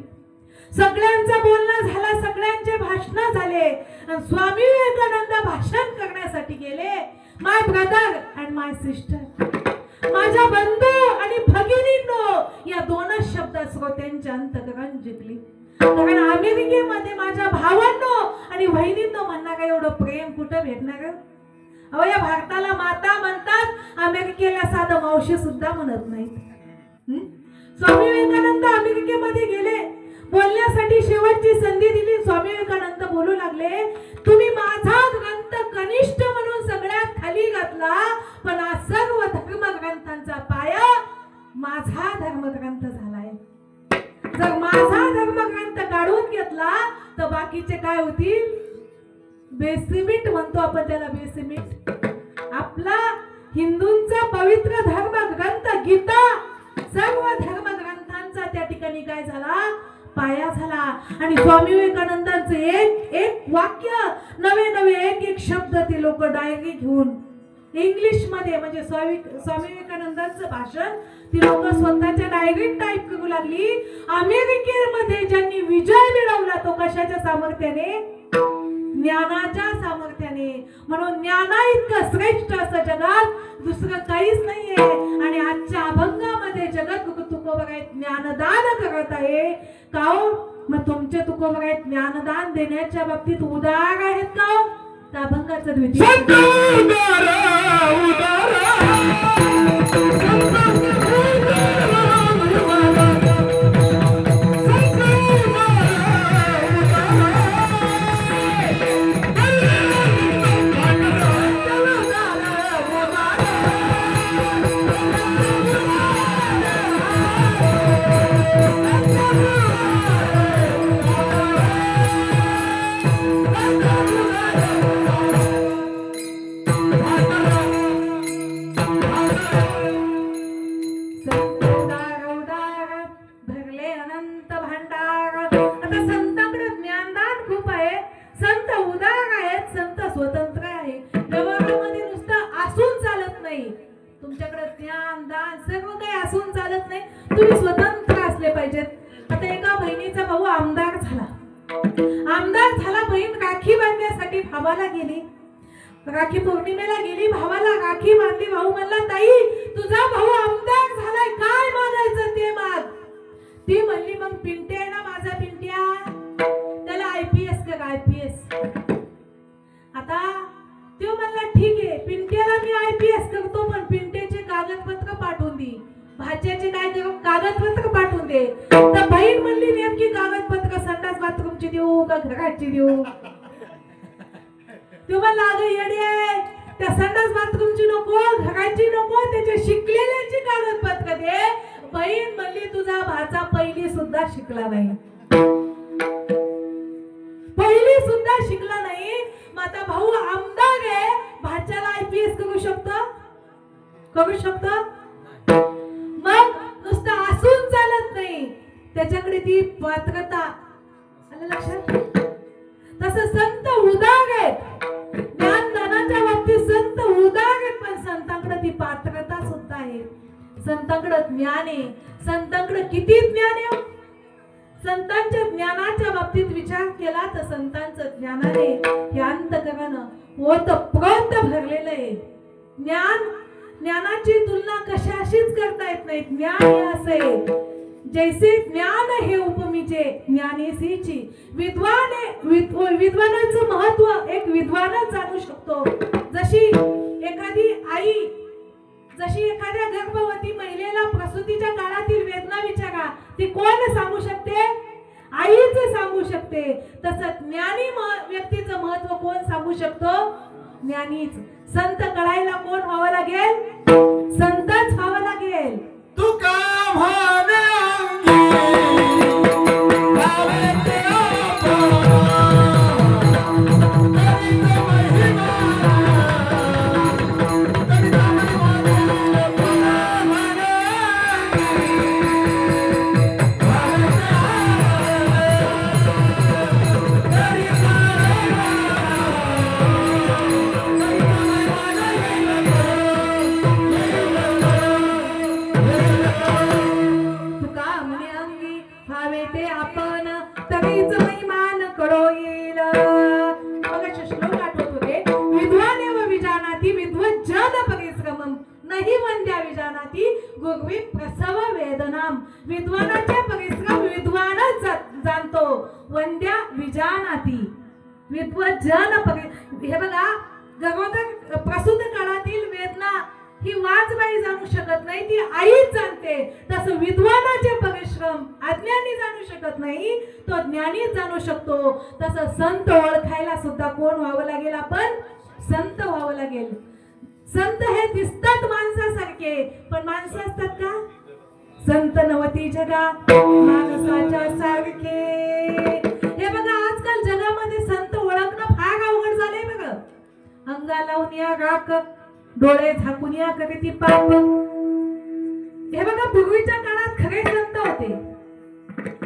Speaker 1: सगळ्यांचं बोलणं झालं. सगळ्यांचे भाषण झाले आणि स्वामी विवेकानंद भाषण करण्यासाठी गेले. माय ब्रदर अँड माय सिस्टर. माझ्या बंधू आणि भगिनींनो या दोनच शब्द श्रोत्यांच्या अंतःकरण जिंकली. कारण अमेरिकेमध्ये माझ्या भावांनो आणि बहिणींनो म्हणणार एवढं प्रेम कुठं भेटणार? अहो या भारताला माता म्हणतात. अमेरिकेला साधं मावशी सुद्धा म्हणत नाहीत. स्वामी विवेकानंद अमेरिकेमध्ये गेले. बोलण्यासाठी शेवटची संधी दिली. स्वामी विवेकानंद बोलू लागले तुम्ही माझा ग्रंथ कनिष्ठ म्हणून सगळ्यात खाली घातला पण हा सर्व धर्म ग्रंथांचा पाया माझा धर्मग्रंथ झालाय. जर माझा धर्मग्रंथ काढून घेतला तर बाकीचे काय होतील? बेसिमिट म्हणतो आपण त्याला, बेसिमिट. आपला हिंदूंचा पवित्र धर्मग्रंथ गीता सर्व धर्मग्रंथांचा त्या ठिकाणी काय झाला? पाया झाला. आणि स्वामी विवेकानंदांचे एक एक वाक्य, नवे नवे एक एक शब्द ते लोक डायरी घेऊन इंग्लिश मध्ये, म्हणजे स्वामी विवेकानंदांचं भाषण ती लोक स्वतःच्या डायरीत टाईप करू लागली. अमेरिकेमध्ये ज्यांनी विजय मिळवला तो कशाच्या सामर्थ्याने? ज्ञानाच्या सामर्थ्याने. म्हणून ज्ञाना इतकं श्रेष्ठ असं जगात दुसरं काहीच नाहीये. आणि आजच्या अभंगामध्ये जगत तुकोबा काय ज्ञानदान करत आहे का हो? मग तुमचे तुकोबा काय ज्ञानदान देण्याच्या बाबतीत उदार आहेत का हो? त्या अभंगाचं द्वितीय तुम्ही स्वतंत्र असले पाहिजेत. आता एका बहिणीचा भाऊ आमदार झाला. बहीण राखी बांधण्यासाठी भावाला गेली. राखी पौर्णिमेला गेली, भावाला राखी बांधली. भाऊ म्हणला, ताई तुझा भाऊ आमदार झालाय, काय मागायचं ते माग. ती म्हणली, मग पिंट्या आहे ना माझा पिंट्या, त्याला IPS कर IPS. आता तो म्हणला ठीक आहे, पिंट्याला मी IPS करतो, पण पिंट्याचे कागदपत्र पाठवून दे. भाच्याचे काय कागदपत्र पाठवून दे. तर बहीण म्हणली, नेमकी कागदपत्र संडास बाथरूमची देऊ का घराची देऊ? तो म्हणला, अगं येडे, त्या संडास बाथरूमची नको, घराची नको, त्याच्या शिकलेल्याची कागदपत्र दे. बहीण म्हणली, तुझा भाचा पहिली सुद्धा शिकला नाही, पहिली सुद्धा शिकला नाही. मग आता भाऊ आमदार आहे, भाच्याला IPS करू शकतो? करू शकतो? मग नुसतं असून चालत नाही, त्याच्याकडे ती पात्रता. आलं लक्षात? तसं संत उदार आहेत, ज्ञानदानाच्या बाबतीत संत उदार आहेत, पण संतांकडे ती पात्रता सुद्धा आहे. संतांकडे ज्ञान आहे. संतांकडे किती ज्ञान आहे? संतांच्या ज्ञानाच्या बाबतीत विचार केला तर संतांचं ज्ञानाने हे अंतःकरण ओतप्रोत भरलेलं आहे. ज्ञानाची तुलना कशाशीच करता येत नाही. ज्ञान हे असे जैसे ज्ञान हे उपमीचे ज्ञानेसीची. विद्वानाचं महत्व एक विद्वानच जाणू शकतो. जशी एखादी आई, जशी एखाद्या गर्भवती महिलेला प्रसूतीच्या काळातील वेदना विचारा, ती कोण सांगू शकते? आईच सांगू शकते. तसं ज्ञानी व्यक्तीचं महत्व कोण सांगू शकतो? ज्ञानीच. संत कळायला कोण व्हावं लागेल? संतच व्हावं लागेल.
Speaker 2: तुका भावे
Speaker 1: विद्वानाचे परिश्रम विद्वानच जाणतो, वंद्या विजानाती. विद्वज्जन हे बघा, गरोदर प्रसूत काळातील वेदना ही वाजबाई जाणू शकत नाही, ती आईच जाणते. तसं विद्वानाचे परिश्रम अज्ञानी जाणू शकत नाही, तो ज्ञानीच जाणू शकतो. तसं संत ओळखायला सुद्धा कोण व्हावं लागेल? आपण संत व्हावं लागेल. संत हे दिसतात माणसासारखे, पण माणसं असतात का? संत नवती जगा माणसाच्या सारखे. हे बघा आजकाल जगामध्ये संत ओळखणं फार अवघड झालंय बघा. अंगा लावून या राख, डोळे झाकून या करीती पाप. हे बघा पूर्वीच्या काळात खरे संत होते.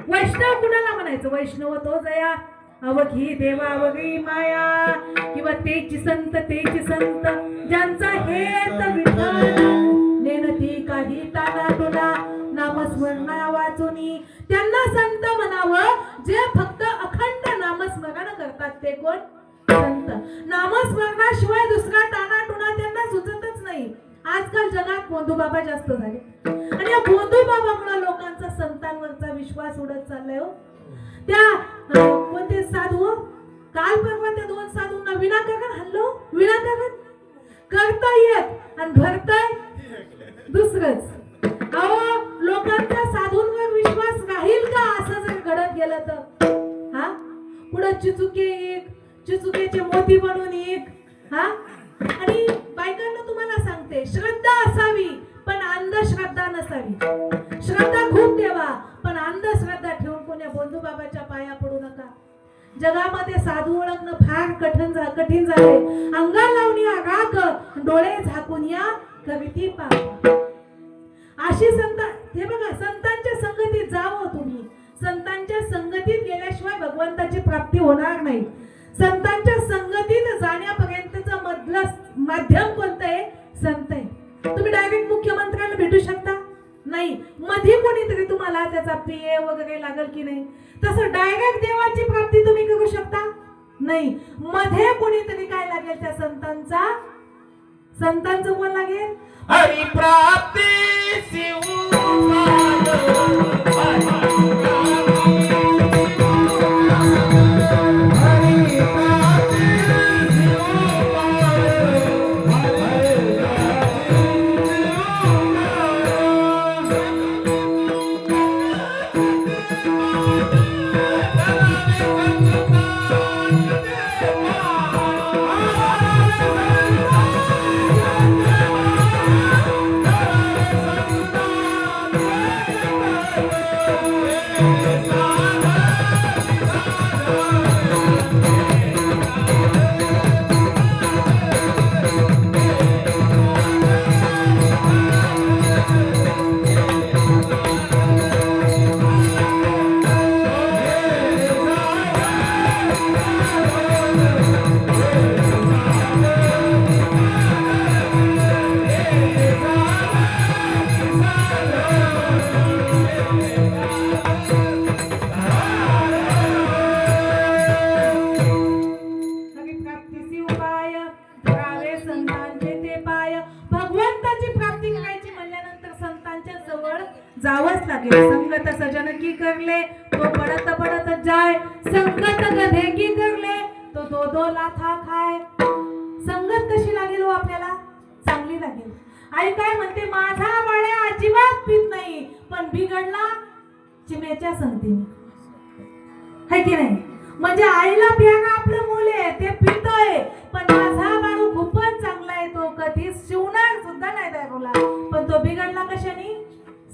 Speaker 1: वैष्णव कुणाला म्हणायचं? वैष्णव तो जया अवघी देवा अवघी माया, किंवा तेची संत ज्यांचा हेत विठ्ठल, नेणती काही ताना तुला नामस्मरणा वाचुनी. त्यांना संत म्हणावं जे फक्त अखंड नामस्मरण करतात. ते कोण? संत. नामस्मरणाशिवाय दुसरा ताना टुना त्यांना सुचतच नाही. आजकाल जगात बोंधूबाबा जास्त झाले आणि या बोंधूबाबामुळे लोकांचा संतांवरचा विश्वास उडत चाललाय. हो त्या कोणते साधू, काल परवा त्या 2 साधूंना विनाकारण हल्लो. विनाकारण करता येत आणि भरताय दुसरंच. अहो लोकांचा साधूंवर विश्वास राहील का असं जर घडत गेलं तर? हा पुढे चिचुके एक, चिचुकेचे मोती बनून एक. हा आणि बायकांना तुम्हाला सांगते, श्रद्धा असावी पण अंधश्रद्धा नसावी. श्रद्धा खूप ठेवा पण अंधश्रद्धा ठेवून कोण्या बंधुबाबाच्या पाया पडू नका. जगामध्ये साधू ओळखणं फार कठीण झाले. अंगा लावून या राख, डोळे झाकून या करीती पाप. अशी संत. हे बघा संतांच्या संगतीत जावं तुम्ही. संतांच्या संगतीत गेल्याशिवाय भगवंताची प्राप्ती होणार नाही. संतांच्या संगतीत जाण्यापर्यंतचं मधलं माध्यम कोणतं आहे? संत आहे. तुम्ही डायरेक्ट मुख्यमंत्र्याला भेटू शकता नाही, मध्ये कोणीतरी तुम्हाला त्याचा पीए वगैरे लागल की नाही. तसं डायरेक्ट देवाची प्राप्ती तुम्ही करू शकता नाही, मध्ये कोणीतरी काय लागेल त्या संतांचं कोण लागेल?
Speaker 2: हरी प्राप्ती
Speaker 1: जावंच लागेल. संगत सजन की करले तो पडत पडत जाय, संगत गधे की करले तो 2-2 लाथा खाय. संगत कशी लागेल हो आपल्याला? चांगली लागेल. आई काय म्हणते, माझा बाळ्या अजिबात पीत नाही पण बिघडला चिमेच्या संगतीने. है की नाही? म्हणजे आईला प्यारा आपलं मुले ते पितोय पण माझा बाळू खूपच चांगला आहे, तो कधीच शिवणार सुद्धा नाही दारूला, पण तो बिघडला कशाने?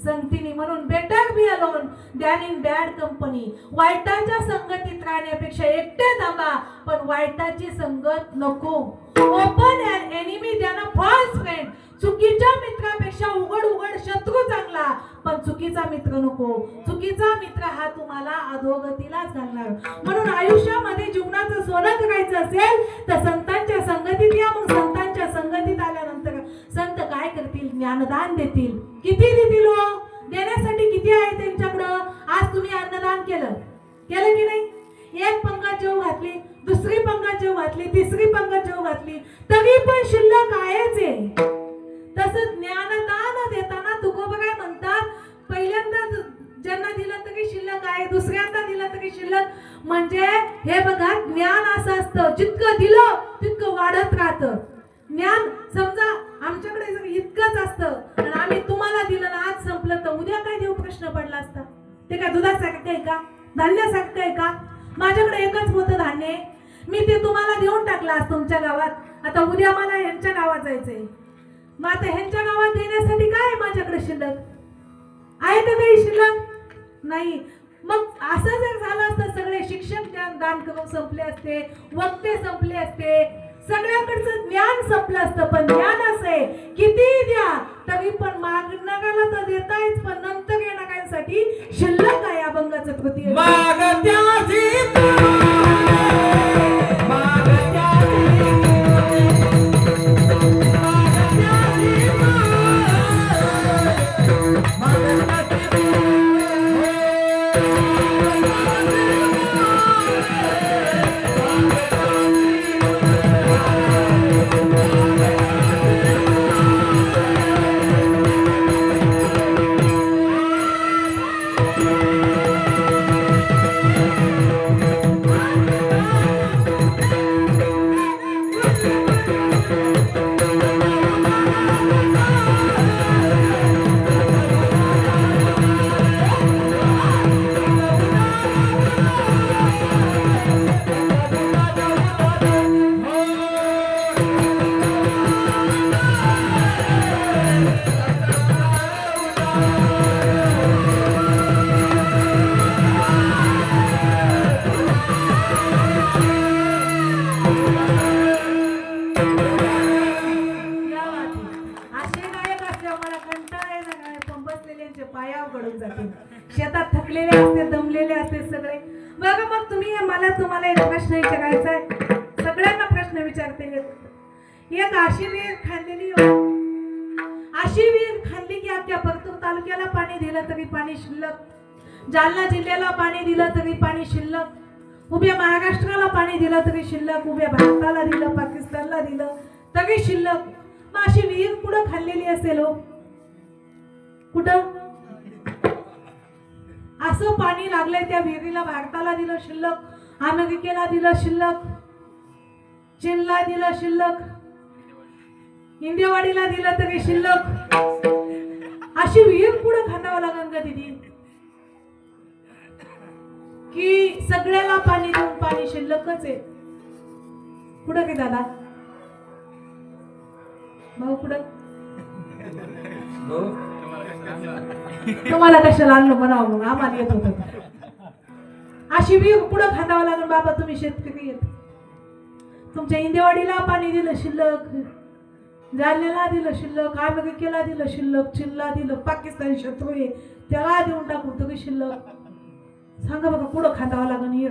Speaker 1: संगतीने. म्हणून better be alone than in bad company. वाईटाच्या संगतीत राहण्यापेक्षा एकटे थांबा पण वाईटाची संगत नको. Open and enemy than a false friend. चुकीच्या मित्रापेक्षा उघड उघड शत्रू चांगला पण चुकीचा मित्र नको. चुकीचा मित्र हा तुम्हाला अधोगतीलाच घालणार. म्हणून आयुष्यामध्ये जीवनाचं सोनं करायचं असेल तर संतांच्या संगतीत या. मग संतांच्या संगतीत आल्यानंतर संत काय करतील? ज्ञानदान देतील. किती देतील हो? देण्यासाठी किती आहे त्यांच्याकडं? आज तुम्ही अन्नदान केलं की नाही? एक पंगत जेव घातली, दुसरी पंगत जेव घातली, तिसरी पंगत जेव घातली तरी पण शिल्लक आहेच आहे. तसंच ज्ञानदान देताना तुकोबा काय म्हणतात, पहिल्यांदा ज्यांना दिलं तरी शिल्लक आहे, दुसऱ्यांदा दिलं तरी शिल्लक. म्हणजे हे बघा ज्ञान असं असतं, जितकं दिलं तितकं वाढत राहतं. ज्ञान समजा आमच्याकडे जर इतकंच असतं आणि आम्ही तुम्हाला दिलं ना आज संपलं तर उद्या काय देऊ प्रश्न पडला असता. ते काय दुधासारखं आहे का? धान्यासारखं आहे का? माझ्याकडे एकच होतं धान्य, मी ते तुम्हाला देऊन टाकलं आज तुमच्या गावात. आता उद्या मला ह्यांच्या गावात जायचंय, मग आता ह्यांच्या गावात देण्यासाठी काय आहे माझ्याकडे शिल्लक? आहे तर काही शिल्लक नाही. मग असं जर झालं असतं सगळे शिक्षक दान करून संपले असते, वक्ते संपले असते, सगळ्याकडचं ज्ञान संपलं असतं. पण ज्ञान असं आहे किती द्या तरी पण मागणाऱ्याला तर देतायच, पण नंतर येणाऱ्यांसाठी शिल्लक आहे अभंगाचं कृती. शेतात थकलेले असते, दमलेले असते सगळे. बघा मग तुम्हाला एक प्रश्न विचारायचा आहे, सगळ्यांना प्रश्न विचारते. एक अशी विहीर खाल्लेली, अशी विहीर खाल्ली की अख्ख्या परतूर तालुक्याला पाणी दिलं तरी पाणी शिल्लक, जालना जिल्ह्याला पाणी दिलं तरी पाणी शिल्लक, उभ्या महाराष्ट्राला पाणी दिलं तरी शिल्लक, उभ्या भारताला दिलं, पाकिस्तानला दिलं तरी शिल्लक. मग अशी विहीर कुठं खाल्लेली असेल हो? कुठं असं पाणी लागलंय त्या विहिरीला? भारताला दिलं शिल्लक, अमेरिकेला दिलं शिल्लक, चीनला दिलं शिल्लक, इंदिवाडीला दिलं तरी शिल्लक. अशी विहीर कुठं खांदावं लागेल का दिदी की सगळ्याला पाणी देऊन पाणी शिल्लकच आहे? कुठं की दादा भाऊ कुठं? तुम्हाला कशाला आणलं म्हणावं, मग आम्हाला येत होत. अशी विहीर पुढं खांदावं लागेल बाबा, तुम्ही शेतकरी येत. तुमच्या इंदेवाडीला पाणी दिलं शिल्लक, जालन्याला दिलं शिल्लक, अमेरिकेला दिलं शिल्लक, चीनला दिलं, पाकिस्तान शत्रू आहे त्याला देऊन टाकू तरी शिल्लक. सांगा बघा कुठं खांदावं लागेल ये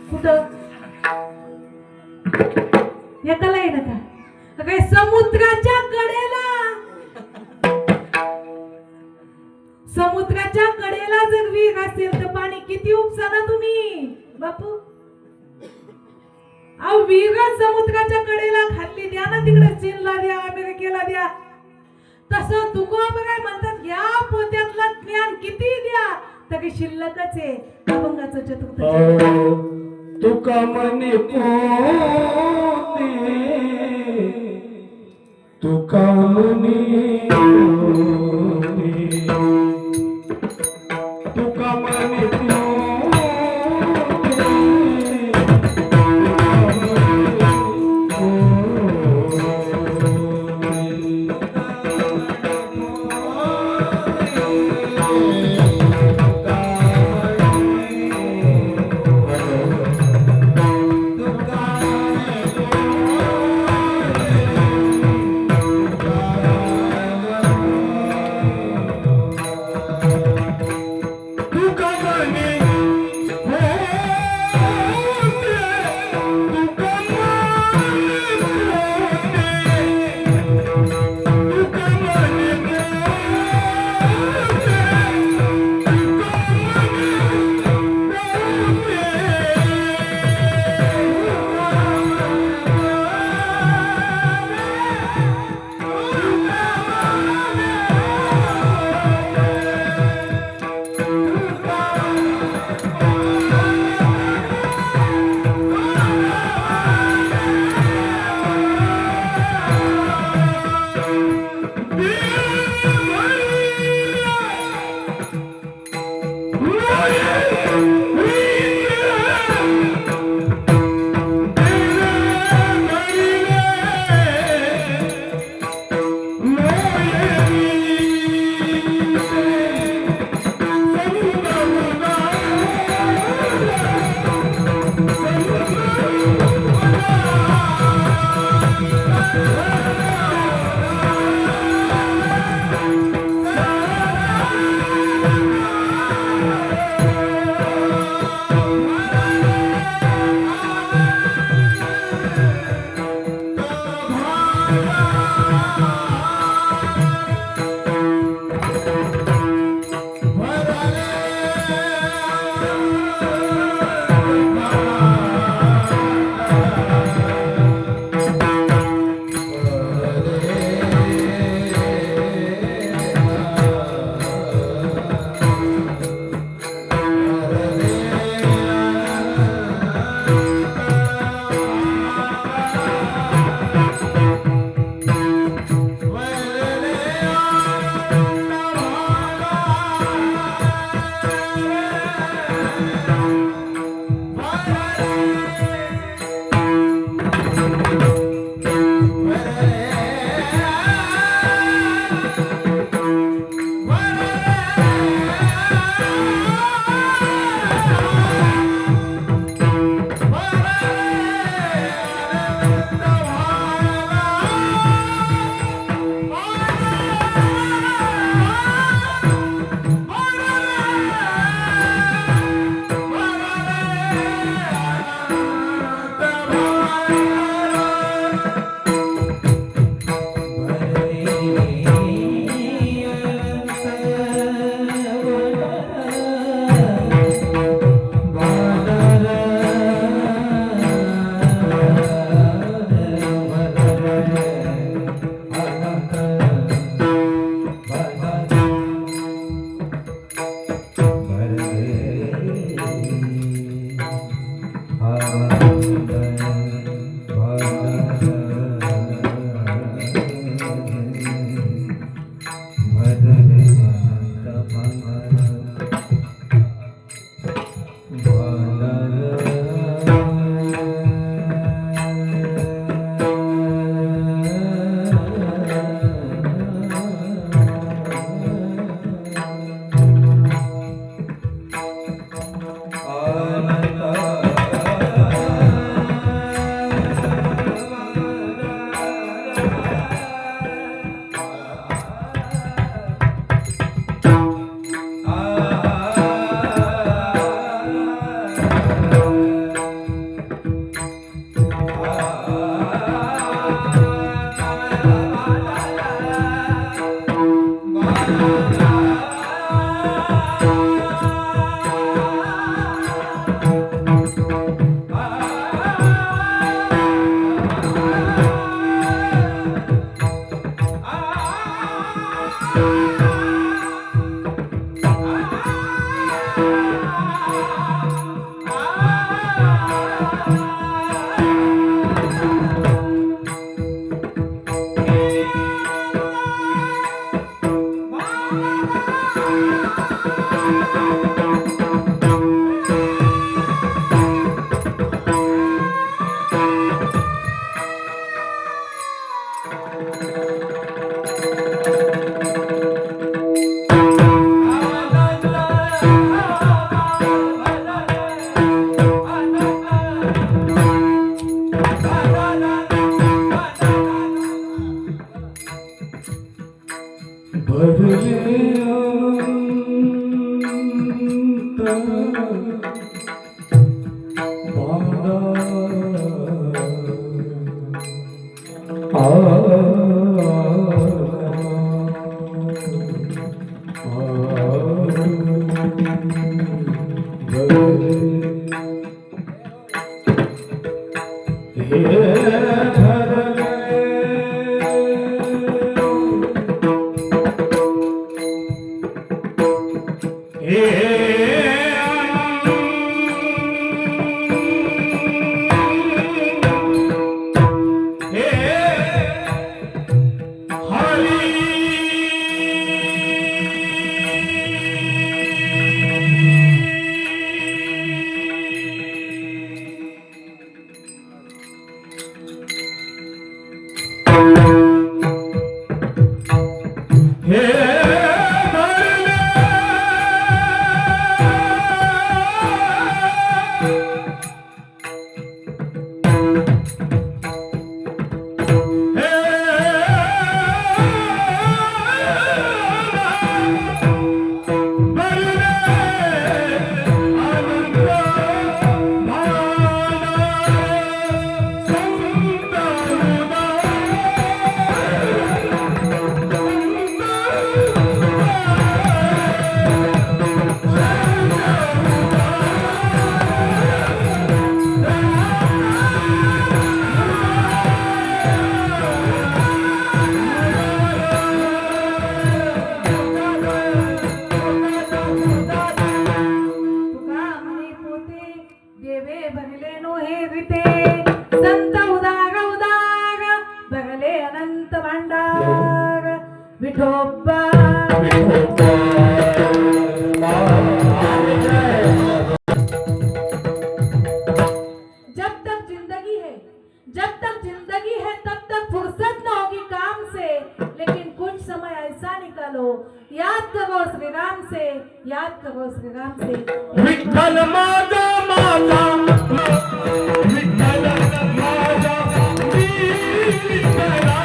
Speaker 1: कुठं? एकाला आहे ना का काय? समुद्राच्या कडेला, समुद्राच्या कडेला जर विहीर असेल तर पाणी किती उपसा ना तुम्ही बापू. अहो विहीर समुद्राच्या कडेला खाल्ली, द्या ना तिकडे, चीनला द्या, अमेरिकेला द्या. तसं तुकोबा काय म्हणतात, या पोत्यातलं ज्ञान किती द्या तरी शिल्लकच आहे. अभंगाचं चतुर्थ
Speaker 2: तुका मनी पोते, तुका मनी पोते, तुका मनी पोते. Yeah. भरले
Speaker 1: तुका म्हणे पोते देवे भरले नो हे रीते संत उदार उदार भरले अनंत भांडार विठोबा जब तक जिंदगी है तब तक फुर्सत न होगी काम से, लेकिन कुछ समय ऐसा निकालो याद करो श्री राम से, याद करो श्री राम से।
Speaker 2: विठ्ठल माझा माझा विठ्ठल माझा विठ्ठला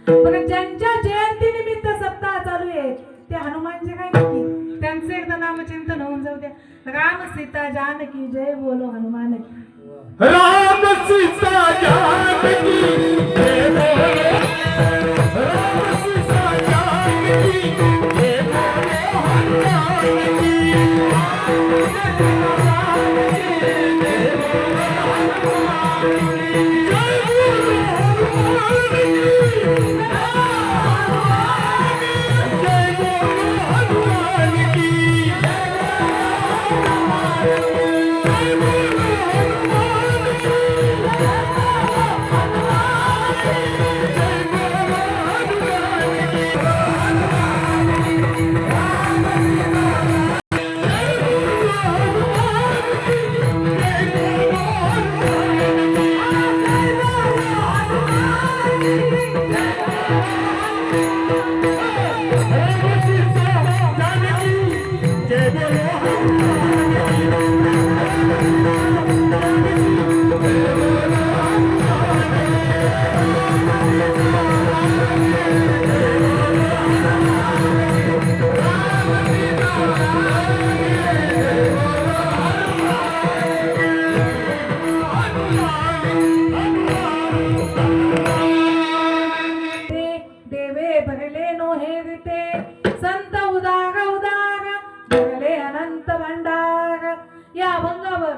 Speaker 1: बघा ज्यांच्या जयंती निमित्त सप्ताह चालू आहे ते हनुमानजी काय नक्की त्यांचं एकदा नामचिंतन होऊन जाऊ द्या. राम सीता जानकी जय बोलो हनुमान की.
Speaker 2: राम सीता जानकी जय बोलो, राम सीता जानकी जय बोलो हनुमान की.
Speaker 1: देवे भरले नो हेरिते संत उदार उदार भरले अनंत भंडार. या अभंगावर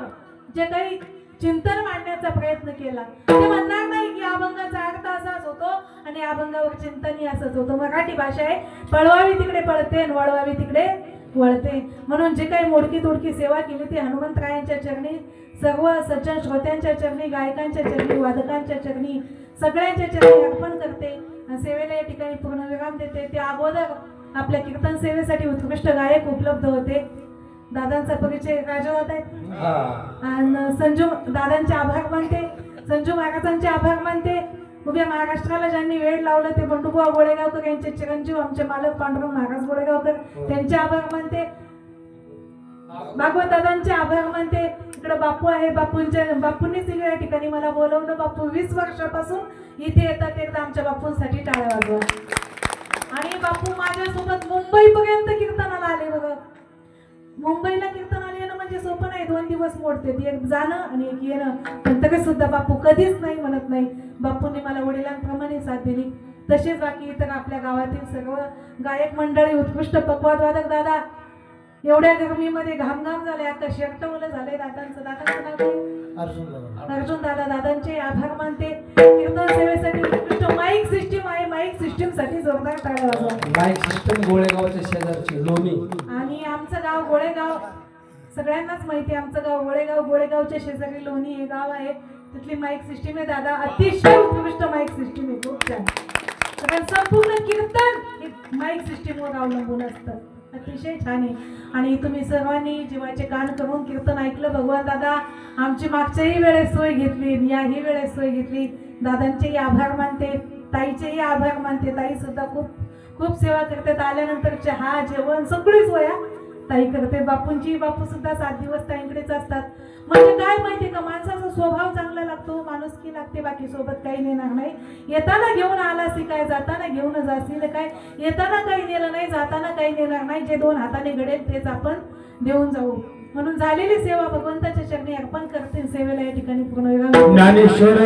Speaker 1: जे काही चिंतन मांडण्याचा प्रयत्न केला ते म्हणणार नाही की अभंगाचा अर्थ असाच होतो आणि अभंगावर चिंतनही असंच होतं. मराठी भाषा आहे, पळवावी तिकडे पळते आणि वळवावी तिकडे वळते. म्हणून जे काही मोडकी तोडकी सेवा केली ती हनुमंतरायांच्या चरणी, सर्व सज्जन श्रोत्यांच्या चरणी, गायकांच्या चरणी, वादकांच्या चरणी, सगळ्यांच्या चरणी अर्पण करते. सेवेला या ठिकाणी पूर्णविराम देते. ते अगोदर आपल्या कीर्तन सेवेसाठी उत्कृष्ट गायक उपलब्ध होते. दादांचा परिचय राजादादा आहेत आणि संजू दादांचे आभार मानते, संजू महाराजांचे आभार मानते. उभ्या महाराष्ट्राला ज्यांनी वेळ लावलं ते बंडूबुवा गोळेगावकर यांचे चिरंजीव आमचे मालक पांडुरंग महाराज गोळेगावकर त्यांचे आभार मानते. भागवत दादांचे आभार मानते. इकडे बापू आहे, बापूंनीच या ठिकाणी मला बोलवलं. बापू 20 वर्षापासून इथे येतात, एकदा आमच्या बापूंसाठी टाळ्या वाजवा. आणि बापू माझ्यासोबत मुंबईपर्यंत कीर्तनाला आले. बघा मुंबईला कीर्तनाला येणं म्हणजे सोपं नाही, 2 दिवस मोडते, एक जाणं आणि एक येणं. पण तरी सुद्धा बापू कधीच नाही म्हणत नाही. बापूंनी मला वडिलांप्रमाणे साथ दिली. तसेच बाकी इतर आपल्या गावातील सर्व गायक मंडळी, उत्कृष्ट पकवाद वादक दादा, एवढ्या गरमीमध्ये घामघाम झाले, आता शेकटवलं झालंय. दादांचं नाव काय? अर्जुन दादा. दादांचे आभार मानते. कीर्तन सेवेसाठी उत्कृष्ट माईक सिस्टीम आहे, माईक सिस्टीम साठी जोरदार टाळ्या वाजवा.
Speaker 3: माईक सिस्टम गोळेगावच्या शेजारची लोणी.
Speaker 1: आणि आमचं गाव गोळेगाव सगळ्यांनाच माहिती आहे. आमचं गाव गोळेगाव, गोळेगावच्या शेजारी लोणी हे गाव आहे. तिथली माईक सिस्टीम आहे दादा, अतिशय उत्कृष्ट माईक सिस्टीम आहे, खूप छान. कारण संपूर्ण कीर्तन माईक सिस्टीमवर अवलंबून असतं, अतिशय छान आहे. आणि तुम्ही सर्वांनी जीवाचे कान करून कीर्तन ऐकलं. भगवान दादा आमची मागच्याही वेळेस सोय घेतली, याही वेळेस सोय घेतली. दादांचेही आभार मानते, ताईचेही आभार मानते. ताई सुद्धा खूप खूप सेवा करतात. आल्यानंतर चहा जेवण सगळी सोया ताई करते. बापू सुद्धा 7 दिवस ताईंकडेच असतात. म्हणजे काय माहितीये का, माणसाचा स्वभाव चांगला लागतो, माणुसकी लागते, बाकी सोबत काही नेणार नाही. येताना घेऊन आलासी काय, जाताना घेऊन जाशील काय. येताना काही नेलं नाही, जाताना काही नेणार नाही. जे 2 हाताने घडेल तेच आपण देऊन जाऊ. म्हणून झालेली सेवा भगवंताच्या चरणी अर्पण करते. सेवेला या ठिकाणी पूर्ण
Speaker 2: ज्ञानेश्वर